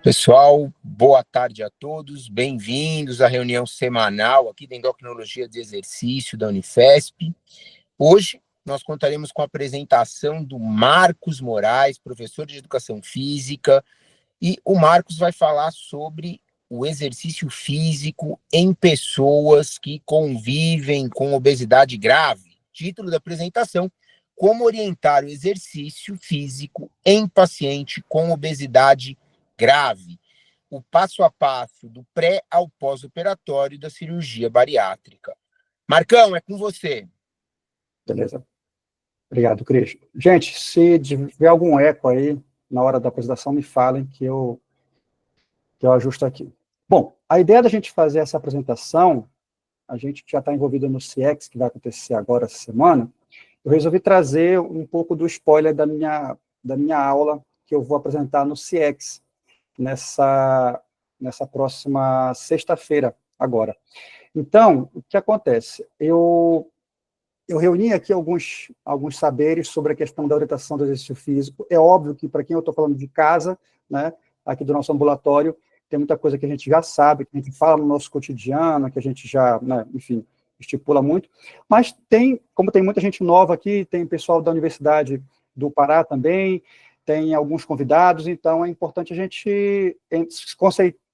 Pessoal, boa tarde a todos, bem-vindos à reunião semanal aqui da Endocrinologia de Exercício da Unifesp. Hoje nós contaremos com a apresentação do Marcos Moraes, professor de Educação Física, e o Marcos vai falar sobre o exercício físico em pessoas que convivem com obesidade grave. Título da apresentação: Como orientar o exercício físico em paciente com obesidade grave. O passo a passo do pré ao pós-operatório da cirurgia bariátrica. Marcão, é com você. Beleza. Obrigado, Cris. Gente, se tiver algum eco aí na hora da apresentação, me falem que eu ajusto aqui. Bom, a ideia da gente fazer essa apresentação, a gente já está envolvido no CX, que vai acontecer agora essa semana. Eu resolvi trazer um pouco do spoiler da minha aula que eu vou apresentar no CX nessa próxima sexta-feira agora. Então, o que acontece? Eu reuni aqui alguns saberes sobre a questão da orientação do exercício físico. É óbvio que, para quem eu estou falando de casa, né, aqui do nosso ambulatório, tem muita coisa que a gente já sabe, que a gente fala no nosso cotidiano, que a gente já, né, enfim, estipula muito. Mas como tem muita gente nova aqui, tem pessoal da Universidade do Pará também, tem alguns convidados, então é importante a gente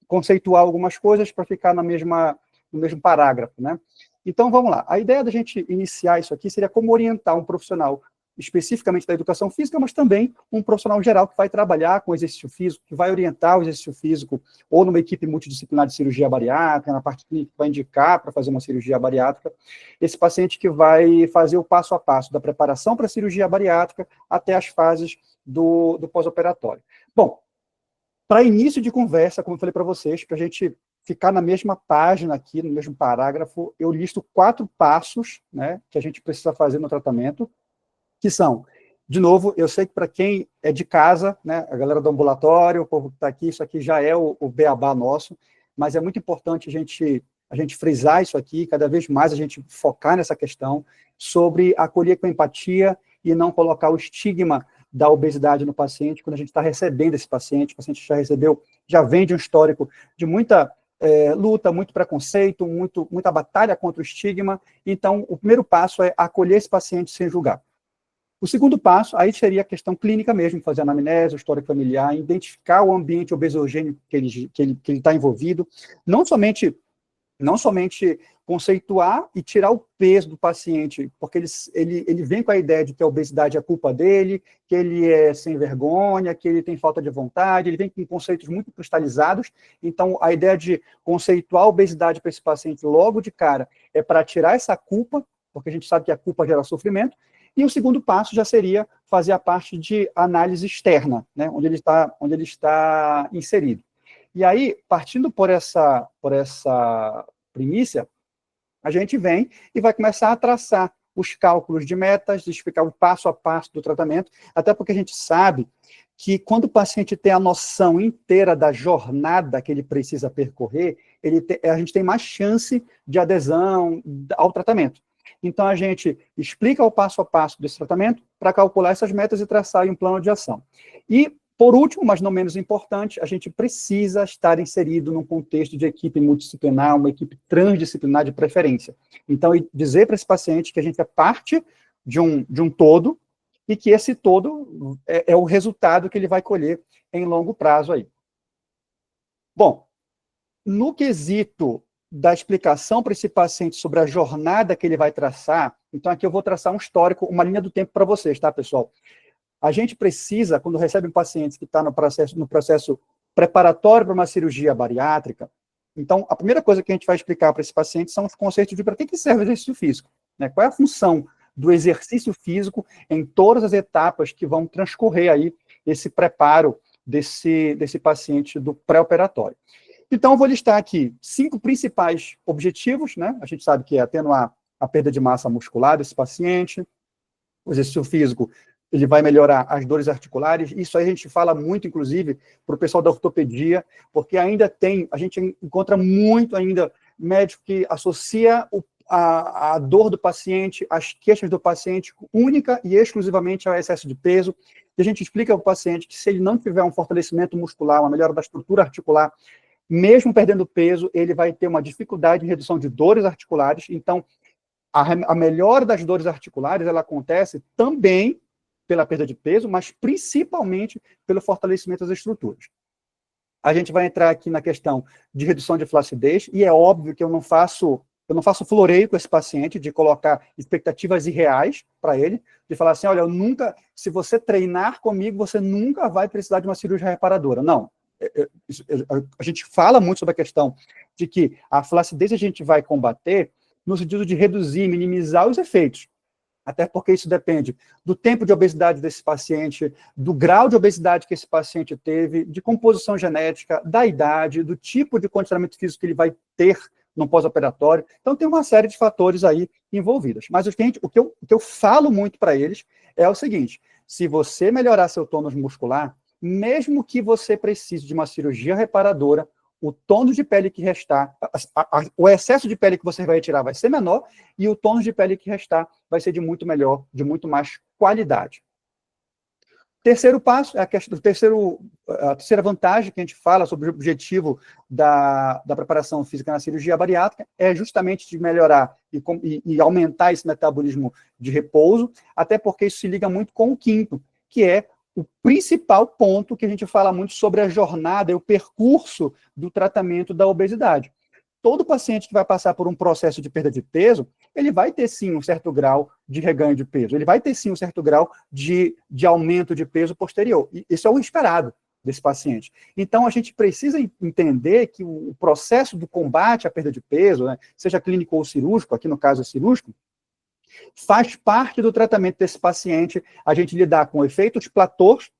conceituar algumas coisas para ficar no mesmo parágrafo, né? Então, vamos lá. A ideia da gente iniciar isso aqui seria como orientar um profissional especificamente da educação física, mas também um profissional geral que vai trabalhar com exercício físico, que vai orientar o exercício físico ou numa equipe multidisciplinar de cirurgia bariátrica, na parte clínica que vai indicar para fazer uma cirurgia bariátrica, esse paciente que vai fazer o passo a passo da preparação para a cirurgia bariátrica até as fases do pós-operatório. Bom, para início de conversa, como eu falei para vocês, para a gente ficar na mesma página aqui, no mesmo parágrafo, eu listo 4 passos, né, que a gente precisa fazer no tratamento, que são, de novo, eu sei que para quem é de casa, né, a galera do ambulatório, o povo que está aqui, isso aqui já é o beabá nosso, mas é muito importante a gente frisar isso aqui, cada vez mais a gente focar nessa questão, sobre acolher com empatia e não colocar o estigma da obesidade no paciente, quando a gente está recebendo esse paciente, o paciente já vem de um histórico de muita luta, muito preconceito, muita batalha contra o estigma. Então, o primeiro passo é acolher esse paciente sem julgar. O segundo passo, aí seria a questão clínica mesmo, fazer a anamnese, o histórico familiar, identificar o ambiente obesogênico que ele está envolvido, não somente conceituar e tirar o peso do paciente, porque ele vem com a ideia de que a obesidade é culpa dele, que ele é sem vergonha, que ele tem falta de vontade, ele vem com conceitos muito cristalizados. Então, a ideia de conceituar a obesidade para esse paciente logo de cara é para tirar essa culpa, porque a gente sabe que a culpa gera sofrimento. E o segundo passo já seria fazer a parte de análise externa, né, onde ele está inserido. E aí, partindo por essa primícia, a gente vem e vai começar a traçar os cálculos de metas, explicar o passo a passo do tratamento, até porque a gente sabe que quando o paciente tem a noção inteira da jornada que ele precisa percorrer, a gente tem mais chance de adesão ao tratamento. Então, a gente explica o passo a passo desse tratamento para calcular essas metas e traçar um plano de ação. E, por último, mas não menos importante, a gente precisa estar inserido num contexto de equipe multidisciplinar, uma equipe transdisciplinar de preferência. Então, dizer para esse paciente que a gente é parte de um todo e que esse todo é o resultado que ele vai colher em longo prazo aí. Bom, no quesito da explicação para esse paciente sobre a jornada que ele vai traçar, então aqui eu vou traçar um histórico, uma linha do tempo para vocês, tá, pessoal? A gente precisa, quando recebe um paciente que está no processo preparatório para uma cirurgia bariátrica, então a primeira coisa que a gente vai explicar para esse paciente são os conceitos de para que serve o exercício físico, né? Qual é a função do exercício físico em todas as etapas que vão transcorrer aí esse preparo desse paciente do pré-operatório. Então, eu vou listar aqui 5 principais objetivos, né? A gente sabe que é atenuar a perda de massa muscular desse paciente, o exercício físico, ele vai melhorar as dores articulares, isso aí a gente fala muito, inclusive, para o pessoal da ortopedia, porque a gente encontra muito ainda médico que associa a dor do paciente, as queixas do paciente, única e exclusivamente ao excesso de peso. e a gente explica ao paciente que se ele não tiver um fortalecimento muscular, uma melhora da estrutura articular, mesmo perdendo peso, ele vai ter uma dificuldade em redução de dores articulares. Então, a melhora das dores articulares, ela acontece também pela perda de peso, mas principalmente pelo fortalecimento das estruturas. A gente vai entrar aqui na questão de redução de flacidez, e é óbvio que eu não faço floreio com esse paciente de colocar expectativas irreais para ele, de falar assim, olha, se você treinar comigo, você nunca vai precisar de uma cirurgia reparadora. Não. A gente fala muito sobre a questão de que a flacidez a gente vai combater no sentido de reduzir, minimizar os efeitos. Até porque isso depende do tempo de obesidade desse paciente, do grau de obesidade que esse paciente teve, de composição genética, da idade, do tipo de condicionamento físico que ele vai ter no pós-operatório. Então, tem uma série de fatores aí envolvidos. Mas o que eu falo muito para eles é o seguinte, se você melhorar seu tônus muscular, mesmo que você precise de uma cirurgia reparadora, o tônus de pele que restar, o excesso de pele que você vai retirar vai ser menor e o tônus de pele que restar vai ser de muito melhor, de muito mais qualidade. Terceiro passo, a terceira vantagem que a gente fala sobre o objetivo da preparação física na cirurgia bariátrica é justamente de melhorar e aumentar esse metabolismo de repouso, até porque isso se liga muito com o quinto, que é o principal ponto que a gente fala muito sobre a jornada e o percurso do tratamento da obesidade. Todo paciente que vai passar por um processo de perda de peso, ele vai ter sim um certo grau de reganho de peso, ele vai ter sim um certo grau de aumento de peso posterior. E isso é o esperado desse paciente. Então, a gente precisa entender que o processo do combate à perda de peso, né, seja clínico ou cirúrgico, aqui no caso é cirúrgico, faz parte do tratamento desse paciente a gente lidar com efeitos platôs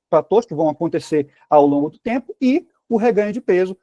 que vão acontecer ao longo do tempo e o reganho de peso.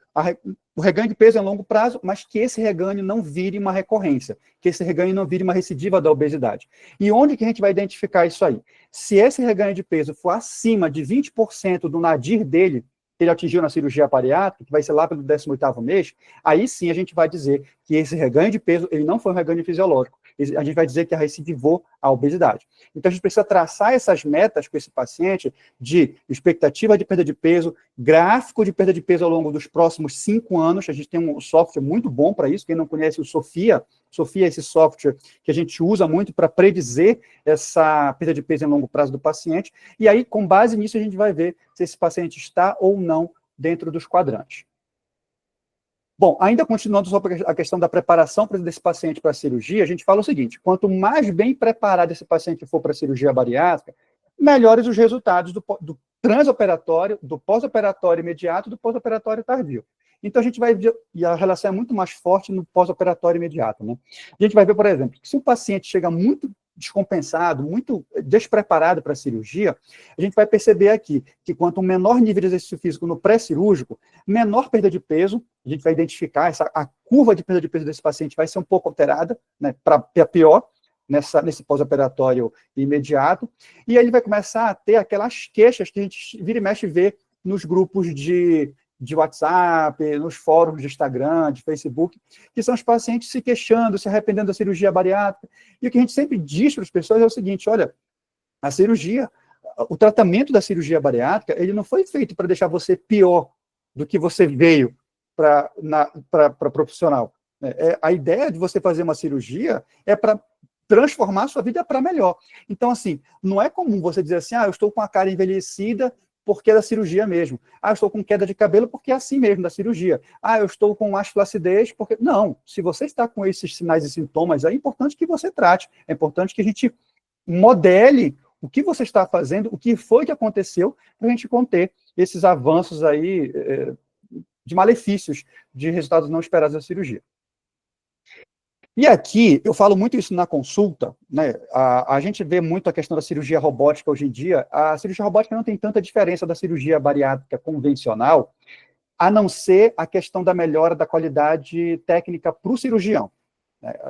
O reganho de peso é a longo prazo, mas que esse reganho não vire uma recorrência, que esse reganho não vire uma recidiva da obesidade. E onde que a gente vai identificar isso aí? Se esse reganho de peso for acima de 20% do nadir dele, que ele atingiu na cirurgia bariátrica, que vai ser lá pelo 18º mês, aí sim a gente vai dizer que esse reganho de peso, ele não foi um reganho fisiológico. A gente vai dizer que recidivou a obesidade. Então, a gente precisa traçar essas metas com esse paciente de expectativa de perda de peso, gráfico de perda de peso ao longo dos próximos 5 anos. A gente tem um software muito bom para isso. Quem não conhece o Sofia é esse software que a gente usa muito para predizer essa perda de peso em longo prazo do paciente. E aí, com base nisso, a gente vai ver se esse paciente está ou não dentro dos quadrantes. Bom, ainda continuando sobre a questão da preparação desse paciente para a cirurgia, a gente fala o seguinte, quanto mais bem preparado esse paciente for para a cirurgia bariátrica, melhores os resultados do transoperatório, do pós-operatório imediato e do pós-operatório tardio. Então, a gente vai ver, e a relação é muito mais forte no pós-operatório imediato, né? A gente vai ver, por exemplo, que se o paciente chega muito descompensado, muito despreparado para a cirurgia, a gente vai perceber aqui que quanto menor nível de exercício físico no pré-cirúrgico, menor perda de peso, a gente vai identificar, a curva de perda de peso desse paciente vai ser um pouco alterada, né, para pior, nesse pós-operatório imediato, e aí ele vai começar a ter aquelas queixas que a gente vira e mexe vê nos grupos de WhatsApp, nos fóruns de Instagram, de Facebook, que são os pacientes se queixando, se arrependendo da cirurgia bariátrica. E o que a gente sempre diz para as pessoas é o seguinte, olha, a cirurgia, o tratamento da cirurgia bariátrica, ele não foi feito para deixar você pior do que você veio para profissional. A ideia de você fazer uma cirurgia é para transformar a sua vida para melhor. Então, assim, não é comum você dizer assim, eu estou com a cara envelhecida, porque é da cirurgia mesmo. Eu estou com queda de cabelo porque é assim mesmo, da cirurgia. Eu estou com mais flacidez porque... Não, se você está com esses sinais e sintomas, é importante que você trate. É importante que a gente modele o que você está fazendo, o que foi que aconteceu, para a gente conter esses avanços aí de malefícios, de resultados não esperados da cirurgia. E aqui, eu falo muito isso na consulta, né? A gente vê muito a questão da cirurgia robótica hoje em dia. A cirurgia robótica não tem tanta diferença da cirurgia bariátrica convencional, a não ser a questão da melhora da qualidade técnica para o cirurgião.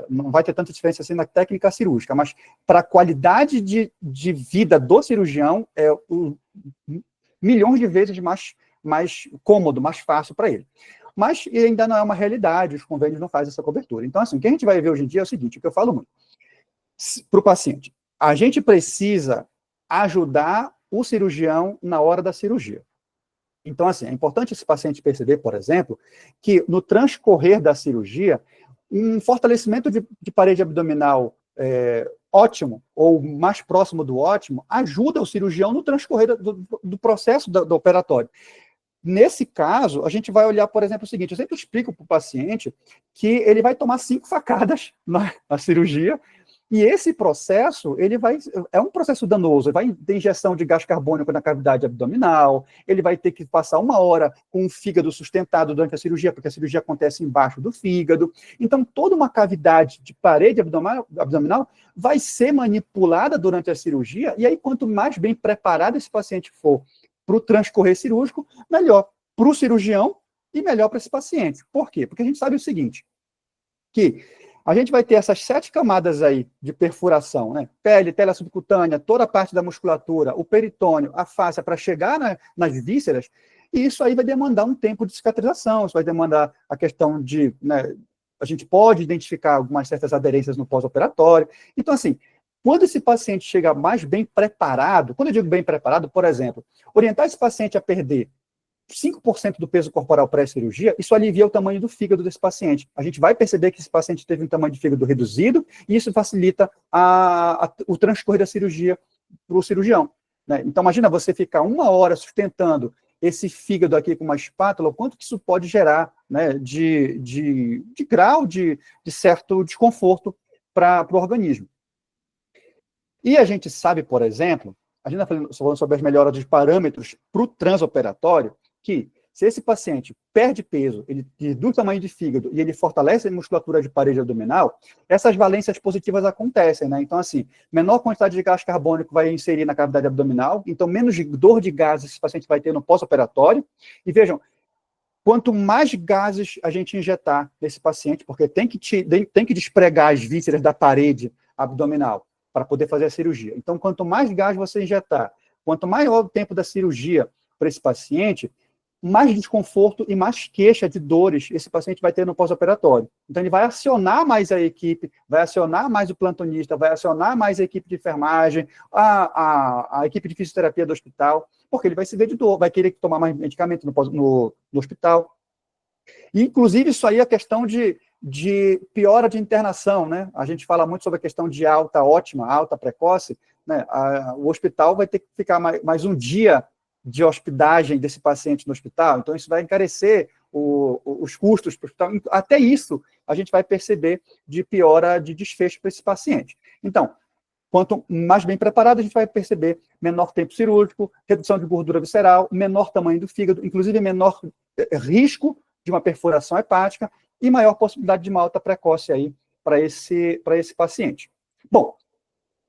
Não vai ter tanta diferença assim na técnica cirúrgica, mas para a qualidade de vida do cirurgião, é milhões de vezes mais cômodo, mais fácil para ele. Mas ainda não é uma realidade, os convênios não fazem essa cobertura. Então, assim, o que a gente vai ver hoje em dia é o seguinte, o que eu falo muito, para o paciente, a gente precisa ajudar o cirurgião na hora da cirurgia. Então, assim, é importante esse paciente perceber, por exemplo, que no transcorrer da cirurgia, um fortalecimento de parede abdominal ótimo, ou mais próximo do ótimo, ajuda o cirurgião no transcorrer do processo do operatório. Nesse caso, a gente vai olhar, por exemplo, o seguinte, eu sempre explico para o paciente que ele vai tomar 5 facadas na cirurgia, e esse processo, é um processo danoso, vai ter injeção de gás carbônico na cavidade abdominal, ele vai ter que passar 1 hora com o fígado sustentado durante a cirurgia, porque a cirurgia acontece embaixo do fígado. Então, toda uma cavidade de parede abdominal vai ser manipulada durante a cirurgia, e aí, quanto mais bem preparado esse paciente for para o transcorrer cirúrgico, melhor para o cirurgião e melhor para esse paciente. Por quê? Porque a gente sabe o seguinte, que a gente vai ter essas 7 camadas aí de perfuração, né? Pele, tela subcutânea, toda a parte da musculatura, o peritônio, a face, para chegar nas vísceras, e isso aí vai demandar um tempo de cicatrização, isso vai demandar a questão de, né, a gente pode identificar algumas certas aderências no pós-operatório. Então, assim, quando esse paciente chega mais bem preparado, quando eu digo bem preparado, por exemplo, orientar esse paciente a perder 5% do peso corporal pré-cirurgia, isso alivia o tamanho do fígado desse paciente. A gente vai perceber que esse paciente teve um tamanho de fígado reduzido, e isso facilita o transcorrer da cirurgia para o cirurgião, né? Então, imagina você ficar 1 hora sustentando esse fígado aqui com uma espátula, o quanto que isso pode gerar, né, de grau de certo desconforto para o organismo. E a gente sabe, por exemplo, a gente está falando sobre as melhoras de parâmetros para o transoperatório, que se esse paciente perde peso, ele reduz o tamanho de fígado e ele fortalece a musculatura de parede abdominal, essas valências positivas acontecem, né? Então, assim, menor quantidade de gás carbônico vai inserir na cavidade abdominal, então menos dor de gases esse paciente vai ter no pós-operatório. E vejam, quanto mais gases a gente injetar nesse paciente, porque tem que despregar as vísceras da parede abdominal para poder fazer a cirurgia. Então, quanto mais gás você injetar, quanto maior o tempo da cirurgia para esse paciente, mais desconforto e mais queixa de dores esse paciente vai ter no pós-operatório. Então, ele vai acionar mais a equipe, vai acionar mais o plantonista, vai acionar mais a equipe de enfermagem, a equipe de fisioterapia do hospital, porque ele vai se ver de dor, vai querer tomar mais medicamento no hospital. E, inclusive, isso aí é a questão de piora de internação, né? A gente fala muito sobre a questão de alta ótima, alta precoce, né? O hospital vai ter que ficar mais um dia de hospedagem desse paciente no hospital, então isso vai encarecer os custos para o hospital. Até isso a gente vai perceber de piora de desfecho para esse paciente. Então, quanto mais bem preparado, a gente vai perceber menor tempo cirúrgico, redução de gordura visceral, menor tamanho do fígado, inclusive menor risco de uma perfuração hepática e maior possibilidade de uma alta precoce aí para esse paciente. Bom,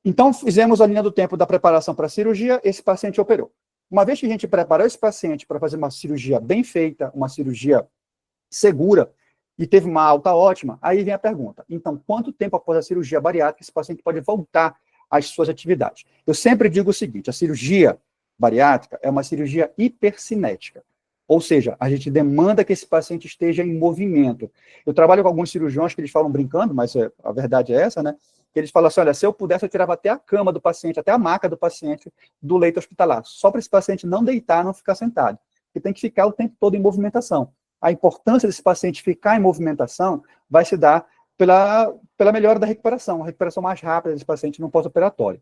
então fizemos a linha do tempo da preparação para a cirurgia, esse paciente operou. Uma vez que a gente preparou esse paciente para fazer uma cirurgia bem feita, uma cirurgia segura, e teve uma alta ótima, aí vem a pergunta, então, quanto tempo após a cirurgia bariátrica esse paciente pode voltar às suas atividades? Eu sempre digo o seguinte, a cirurgia bariátrica é uma cirurgia hipercinética, ou seja, a gente demanda que esse paciente esteja em movimento. Eu trabalho com alguns cirurgiões que eles falam brincando, mas a verdade é essa, né? Que eles falam assim, olha, se eu pudesse, eu tirava até a cama do paciente, até a maca do paciente do leito hospitalar, só para esse paciente não deitar, não ficar sentado. Ele tem que ficar o tempo todo em movimentação. A importância desse paciente ficar em movimentação vai se dar pela melhora da recuperação, a recuperação mais rápida desse paciente no pós-operatório.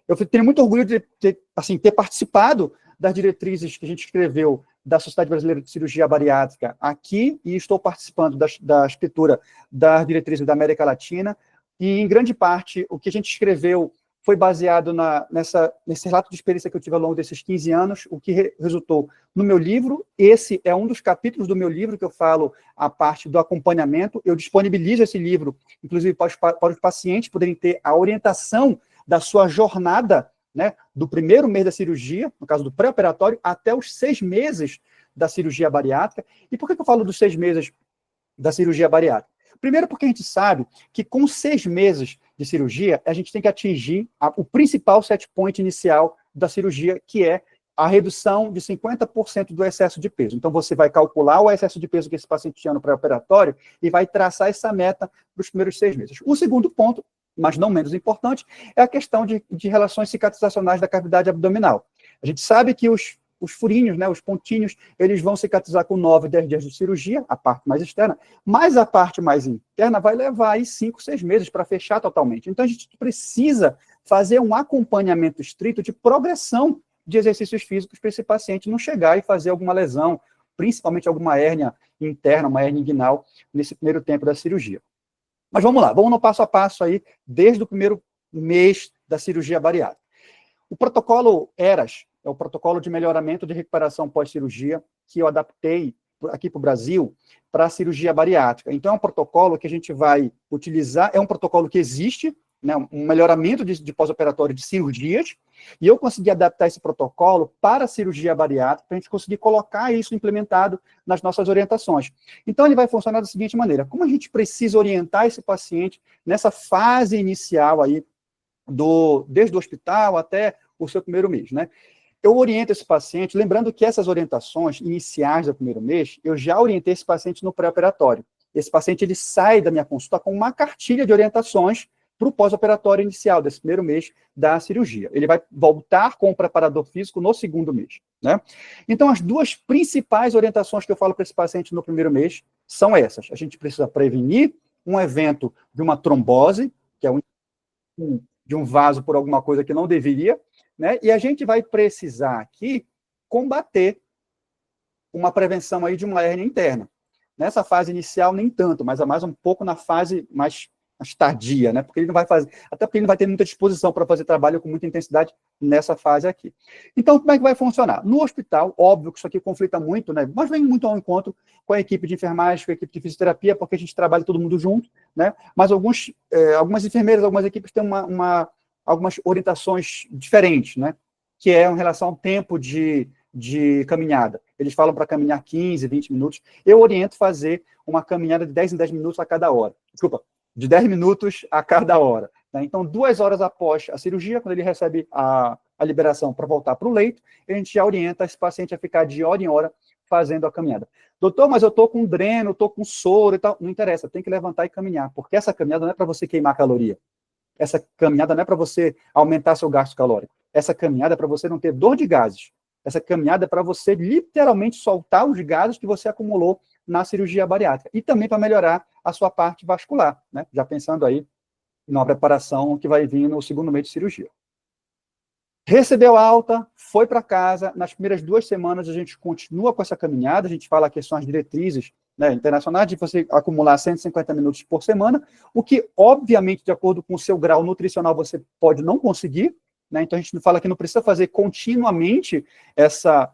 Eu tenho muito orgulho de ter participado das diretrizes que a gente escreveu da Sociedade Brasileira de Cirurgia Bariátrica aqui, e estou participando da escritura das diretrizes da América Latina, e, em grande parte, o que a gente escreveu foi baseado nesse relato de experiência que eu tive ao longo desses 15 anos, o que resultou no meu livro. Esse é um dos capítulos do meu livro que eu falo a parte do acompanhamento. Eu disponibilizo esse livro, inclusive, para os pacientes poderem ter a orientação da sua jornada, né, do primeiro mês da cirurgia, no caso do pré-operatório, até os 6 meses da cirurgia bariátrica. E por que eu falo dos 6 meses da cirurgia bariátrica? Primeiro porque a gente sabe que com 6 meses de cirurgia, a gente tem que atingir o principal set point inicial da cirurgia, que é a redução de 50% do excesso de peso. Então, você vai calcular o excesso de peso que esse paciente tinha no pré-operatório e vai traçar essa meta para os primeiros 6 meses. O segundo ponto mas não menos importante, é a questão de relações cicatrizacionais da cavidade abdominal. A gente sabe que os furinhos, né, os pontinhos, eles vão cicatrizar com 9, 10 dias de cirurgia, a parte mais externa, mas a parte mais interna vai levar aí 5, 6 meses para fechar totalmente. Então, a gente precisa fazer um acompanhamento estrito de progressão de exercícios físicos para esse paciente não chegar e fazer alguma lesão, principalmente alguma hérnia interna, uma hérnia inguinal, nesse primeiro tempo da cirurgia. Mas vamos lá, vamos no passo a passo aí, desde o primeiro mês da cirurgia bariátrica. O protocolo ERAS, é o protocolo de melhoramento de recuperação pós-cirurgia, que eu adaptei aqui para o Brasil, para a cirurgia bariátrica. Então, é um protocolo que a gente vai utilizar, é um protocolo que existe, né, um melhoramento de pós-operatório de cirurgias, e eu consegui adaptar esse protocolo para a cirurgia bariátrica, para a gente conseguir colocar isso implementado nas nossas orientações. Então, ele vai funcionar da seguinte maneira: como a gente precisa orientar esse paciente nessa fase inicial aí, desde o hospital até o seu primeiro mês, né? Eu oriento esse paciente, lembrando que essas orientações iniciais do primeiro mês, eu já orientei esse paciente no pré-operatório. Esse paciente, ele sai da minha consulta com uma cartilha de orientações para o pós-operatório inicial, desse primeiro mês da cirurgia. Ele vai voltar com o preparador físico no segundo mês, né? Então, as duas principais orientações que eu falo para esse paciente no primeiro mês são essas. A gente precisa prevenir um evento de uma trombose, que é de um vaso por alguma coisa que não deveria, né? E a gente vai precisar aqui combater uma prevenção aí de uma hérnia interna. Nessa fase inicial, nem tanto, mas é mais um pouco na fase mais tardia, né? Porque ele não vai fazer, até porque ele não vai ter muita disposição para fazer trabalho com muita intensidade nessa fase aqui. Então, como é que vai funcionar? No hospital, óbvio que isso aqui conflita muito, né? Mas vem muito ao encontro com a equipe de enfermagem, com a equipe de fisioterapia, porque a gente trabalha todo mundo junto, né? Mas algumas enfermeiras, algumas equipes têm algumas orientações diferentes, né? Que é em relação ao tempo de caminhada. Eles falam para caminhar 15, 20 minutos. Eu oriento fazer uma caminhada de 10 em 10 minutos a cada hora. Desculpa, de 10 minutos a cada hora. Né? Então, 2 horas após a cirurgia, quando ele recebe a liberação para voltar para o leito, a gente já orienta esse paciente a ficar de hora em hora fazendo a caminhada. Doutor, mas eu estou com dreno, estou com soro e tal. Não interessa, tem que levantar e caminhar, porque essa caminhada não é para você queimar caloria. Essa caminhada não é para você aumentar seu gasto calórico. Essa caminhada é para você não ter dor de gases. Essa caminhada é para você literalmente soltar os gases que você acumulou na cirurgia bariátrica. E também para melhorar a sua parte vascular, né? Já pensando aí numa preparação que vai vir no segundo mês de cirurgia. Recebeu alta, foi para casa. Nas primeiras 2 semanas a gente continua com essa caminhada. A gente fala que são as diretrizes, né, internacionais de você acumular 150 minutos por semana, o que, obviamente, de acordo com o seu grau nutricional, você pode não conseguir, né? Então, a gente fala que não precisa fazer continuamente essa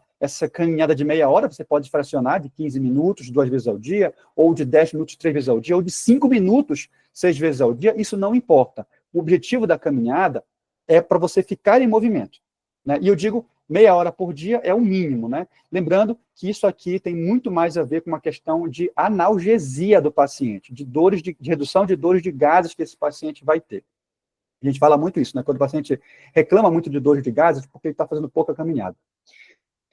caminhada de meia hora, você pode fracionar de 15 minutos 2 vezes ao dia, ou de 10 minutos 3 vezes ao dia, ou de 5 minutos 6 vezes ao dia, isso não importa. O objetivo da caminhada é para você ficar em movimento, né? E eu digo, meia hora por dia é o mínimo, né? Lembrando que isso aqui tem muito mais a ver com uma questão de analgesia do paciente, de redução de dores de gases que esse paciente vai ter. A gente fala muito isso, né? Quando o paciente reclama muito de dores de gases, porque ele está fazendo pouca caminhada.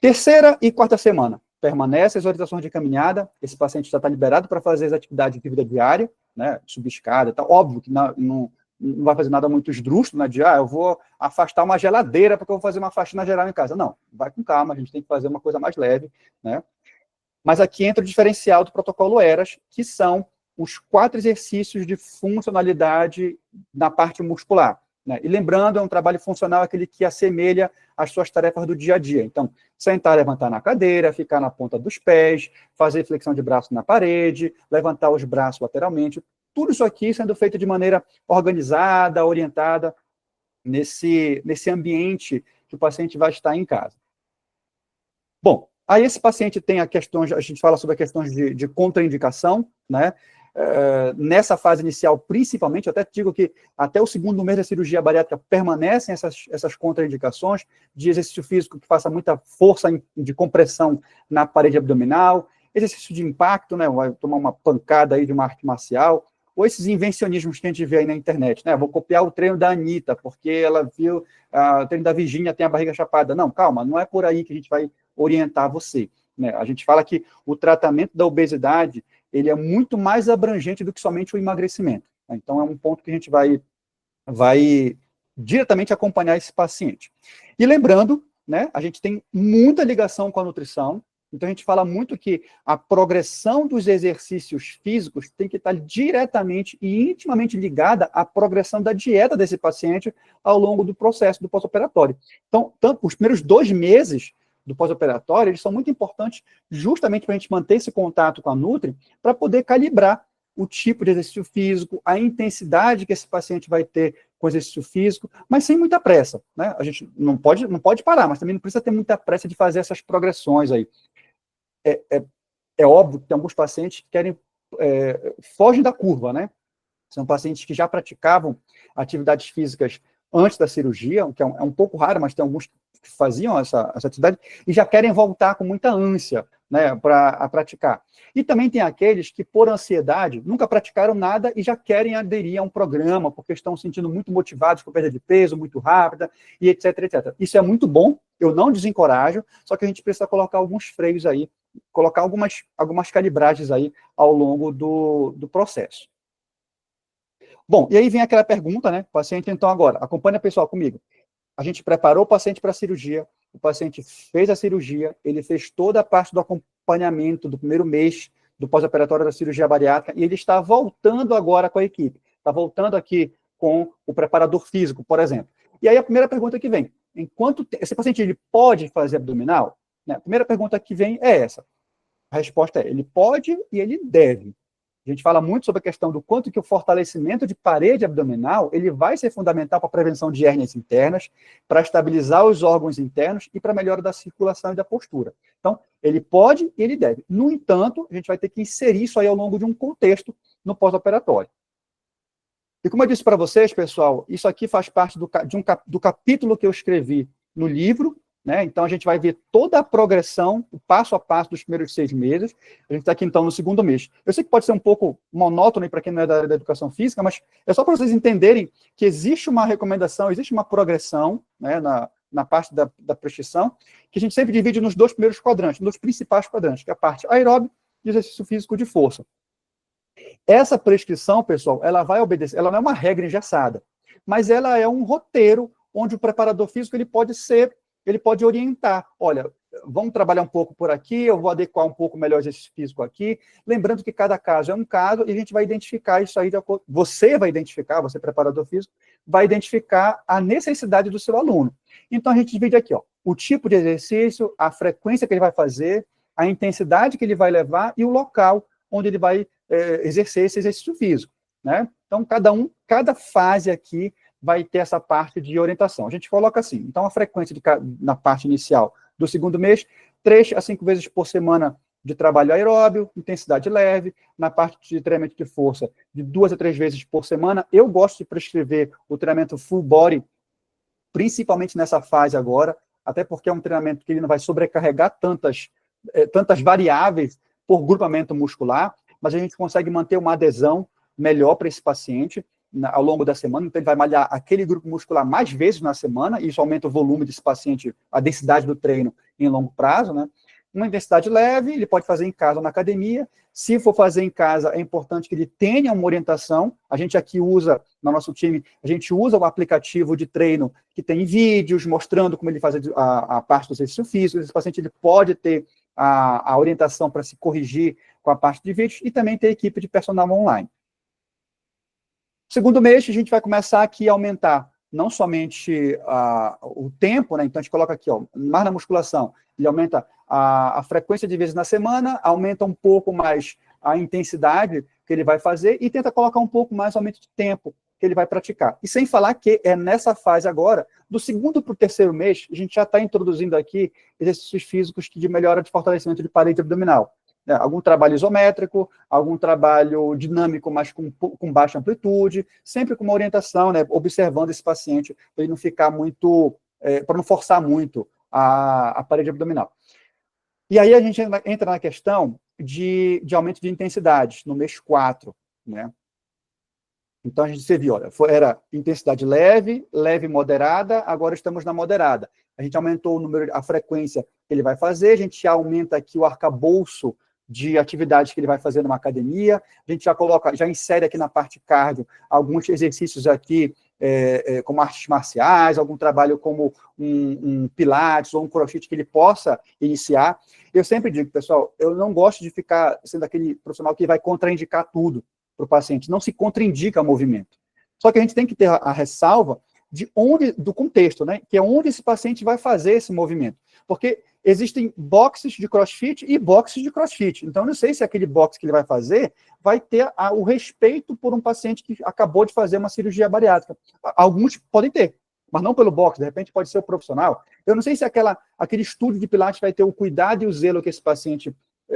3ª e 4ª semana, permanece as orientações de caminhada, esse paciente já está liberado para fazer as atividades de vida diária, né? Subir escada e tal. Óbvio que não vai fazer nada muito esdrúxulo, né? Eu vou afastar uma geladeira porque eu vou fazer uma faxina geral em casa. Não, vai com calma, a gente tem que fazer uma coisa mais leve, né? Mas aqui entra o diferencial do protocolo ERAS, que são os 4 exercícios de funcionalidade na parte muscular, né? E lembrando, é um trabalho funcional aquele que assemelha as suas tarefas do dia a dia. Então, sentar, levantar na cadeira, ficar na ponta dos pés, fazer flexão de braço na parede, levantar os braços lateralmente, tudo isso aqui sendo feito de maneira organizada, orientada, nesse ambiente que o paciente vai estar em casa. Bom, aí esse paciente tem a gente fala sobre a questão de contraindicação, né? Nessa fase inicial, principalmente, eu até digo que até o segundo mês da cirurgia bariátrica permanecem essas contraindicações de exercício físico que faça muita força de compressão na parede abdominal, exercício de impacto, né? Vai tomar uma pancada aí de uma arte marcial, ou esses invencionismos que a gente vê aí na internet, né? Vou copiar o treino da Anitta, porque ela viu o treino da Virgínia tem a barriga chapada. Não, calma, não é por aí que a gente vai orientar você, né? A gente fala que o tratamento da obesidade, ele é muito mais abrangente do que somente o emagrecimento, né? Então, é um ponto que a gente vai vai diretamente acompanhar esse paciente. E lembrando, né, a gente tem muita ligação com a nutrição, então a gente fala muito que a progressão dos exercícios físicos tem que estar diretamente e intimamente ligada à progressão da dieta desse paciente ao longo do processo do pós-operatório. Então, os primeiros 2 meses do pós-operatório, eles são muito importantes justamente para a gente manter esse contato com a Nutri, para poder calibrar o tipo de exercício físico, a intensidade que esse paciente vai ter com o exercício físico, mas sem muita pressa, né? A gente não pode parar, mas também não precisa ter muita pressa de fazer essas progressões aí. É óbvio que tem alguns pacientes que querem, fogem da curva, né? São pacientes que já praticavam atividades físicas antes da cirurgia, o que é um pouco raro, mas tem alguns que faziam essa atividade e já querem voltar com muita ânsia, né, para praticar. E também tem aqueles que, por ansiedade, nunca praticaram nada e já querem aderir a um programa, porque estão se sentindo muito motivados com perda de peso muito rápida, e etc, etc. Isso é muito bom, eu não desencorajo, só que a gente precisa colocar alguns freios aí, colocar algumas calibragens aí ao longo do processo. Bom, e aí vem aquela pergunta, né? O paciente, então, agora, acompanha, pessoal, comigo. A gente preparou o paciente para a cirurgia, o paciente fez a cirurgia, ele fez toda a parte do acompanhamento do primeiro mês do pós-operatório da cirurgia bariátrica, e ele está voltando agora com a equipe, está voltando aqui com o preparador físico, por exemplo. E aí a primeira pergunta que vem, esse paciente ele pode fazer abdominal? Né? A primeira pergunta que vem é essa. A resposta é, ele pode e ele deve. A gente fala muito sobre a questão do quanto que o fortalecimento de parede abdominal ele vai ser fundamental para a prevenção de hérnias internas, para estabilizar os órgãos internos e para a melhora da circulação e da postura. Então, ele pode e ele deve. No entanto, a gente vai ter que inserir isso aí ao longo de um contexto no pós-operatório. E como eu disse para vocês, pessoal, isso aqui faz parte do capítulo que eu escrevi no livro, né? Então, a gente vai ver toda a progressão, o passo a passo dos primeiros 6 meses. A gente está aqui, então, no 2º mês. Eu sei que pode ser um pouco monótono para quem não é da área da educação física, mas é só para vocês entenderem que existe uma recomendação, existe uma progressão, né, na parte da prescrição, que a gente sempre divide nos 2 primeiros quadrantes, nos principais quadrantes, que é a parte aeróbica e exercício físico de força. Essa prescrição, pessoal, ela vai obedecer, ela não é uma regra engessada, mas ela é um roteiro onde o preparador físico ele pode orientar, olha, vamos trabalhar um pouco por aqui, eu vou adequar um pouco melhor o exercício físico aqui, lembrando que cada caso é um caso, e a gente vai identificar isso aí, você vai identificar, você preparador físico, vai identificar a necessidade do seu aluno. Então a gente divide aqui, ó, o tipo de exercício, a frequência que ele vai fazer, a intensidade que ele vai levar e o local onde ele vai exercer esse exercício físico, né? Então cada fase aqui vai ter essa parte de orientação. A gente coloca assim, então a frequência na parte inicial do 2º mês, 3 a 5 vezes por semana de trabalho aeróbio, intensidade leve, na parte de treinamento de força, de 2 a 3 vezes por semana. Eu gosto de prescrever o treinamento full body, principalmente nessa fase agora, até porque é um treinamento que ele não vai sobrecarregar tantas variáveis por grupamento muscular, mas a gente consegue manter uma adesão melhor para esse paciente, ao longo da semana, então ele vai malhar aquele grupo muscular mais vezes na semana, e isso aumenta o volume desse paciente, a densidade do treino em longo prazo, né? Uma intensidade leve, ele pode fazer em casa ou na academia. Se for fazer em casa, é importante que ele tenha uma orientação. A gente aqui usa, no nosso time, a gente usa o aplicativo de treino que tem vídeos mostrando como ele faz a parte do exercício físico. Esse paciente ele pode ter a orientação para se corrigir com a parte de vídeos e também ter equipe de personal online. 2º mês, a gente vai começar aqui a aumentar não somente o tempo, né? Então a gente coloca aqui, ó, mais na musculação, ele aumenta a frequência de vezes na semana, aumenta um pouco mais a intensidade que ele vai fazer e tenta colocar um pouco mais aumento de tempo que ele vai praticar. E sem falar que é nessa fase agora, do 2º para o 3º mês, a gente já está introduzindo aqui exercícios físicos de melhora de fortalecimento de parede abdominal. Algum trabalho isométrico, algum trabalho dinâmico, mas com baixa amplitude, sempre com uma orientação, né, observando esse paciente, para ele não ficar muito, para não forçar muito a parede abdominal. E aí a gente entra na questão de aumento de intensidade, no mês 4, né? Então a gente viu, olha, era intensidade leve, leve moderada, agora estamos na moderada. A gente aumentou o número, a frequência que ele vai fazer, a gente aumenta aqui o arcabouço de atividades que ele vai fazer numa academia, a gente já insere aqui na parte cardio alguns exercícios aqui como artes marciais, algum trabalho como um pilates ou um crossfit que ele possa iniciar. Eu sempre digo, pessoal, eu não gosto de ficar sendo aquele profissional que vai contraindicar tudo para o paciente. Não se contraindica movimento. Só que a gente tem que ter a ressalva do contexto, né? Que é onde esse paciente vai fazer esse movimento. Porque existem boxes de crossfit e boxes de crossfit. Então, eu não sei se aquele box que ele vai fazer vai ter o respeito por um paciente que acabou de fazer uma cirurgia bariátrica. Alguns podem ter, mas não pelo box, de repente pode ser o profissional. Eu não sei se aquele estúdio de pilates vai ter o cuidado e o zelo que esse paciente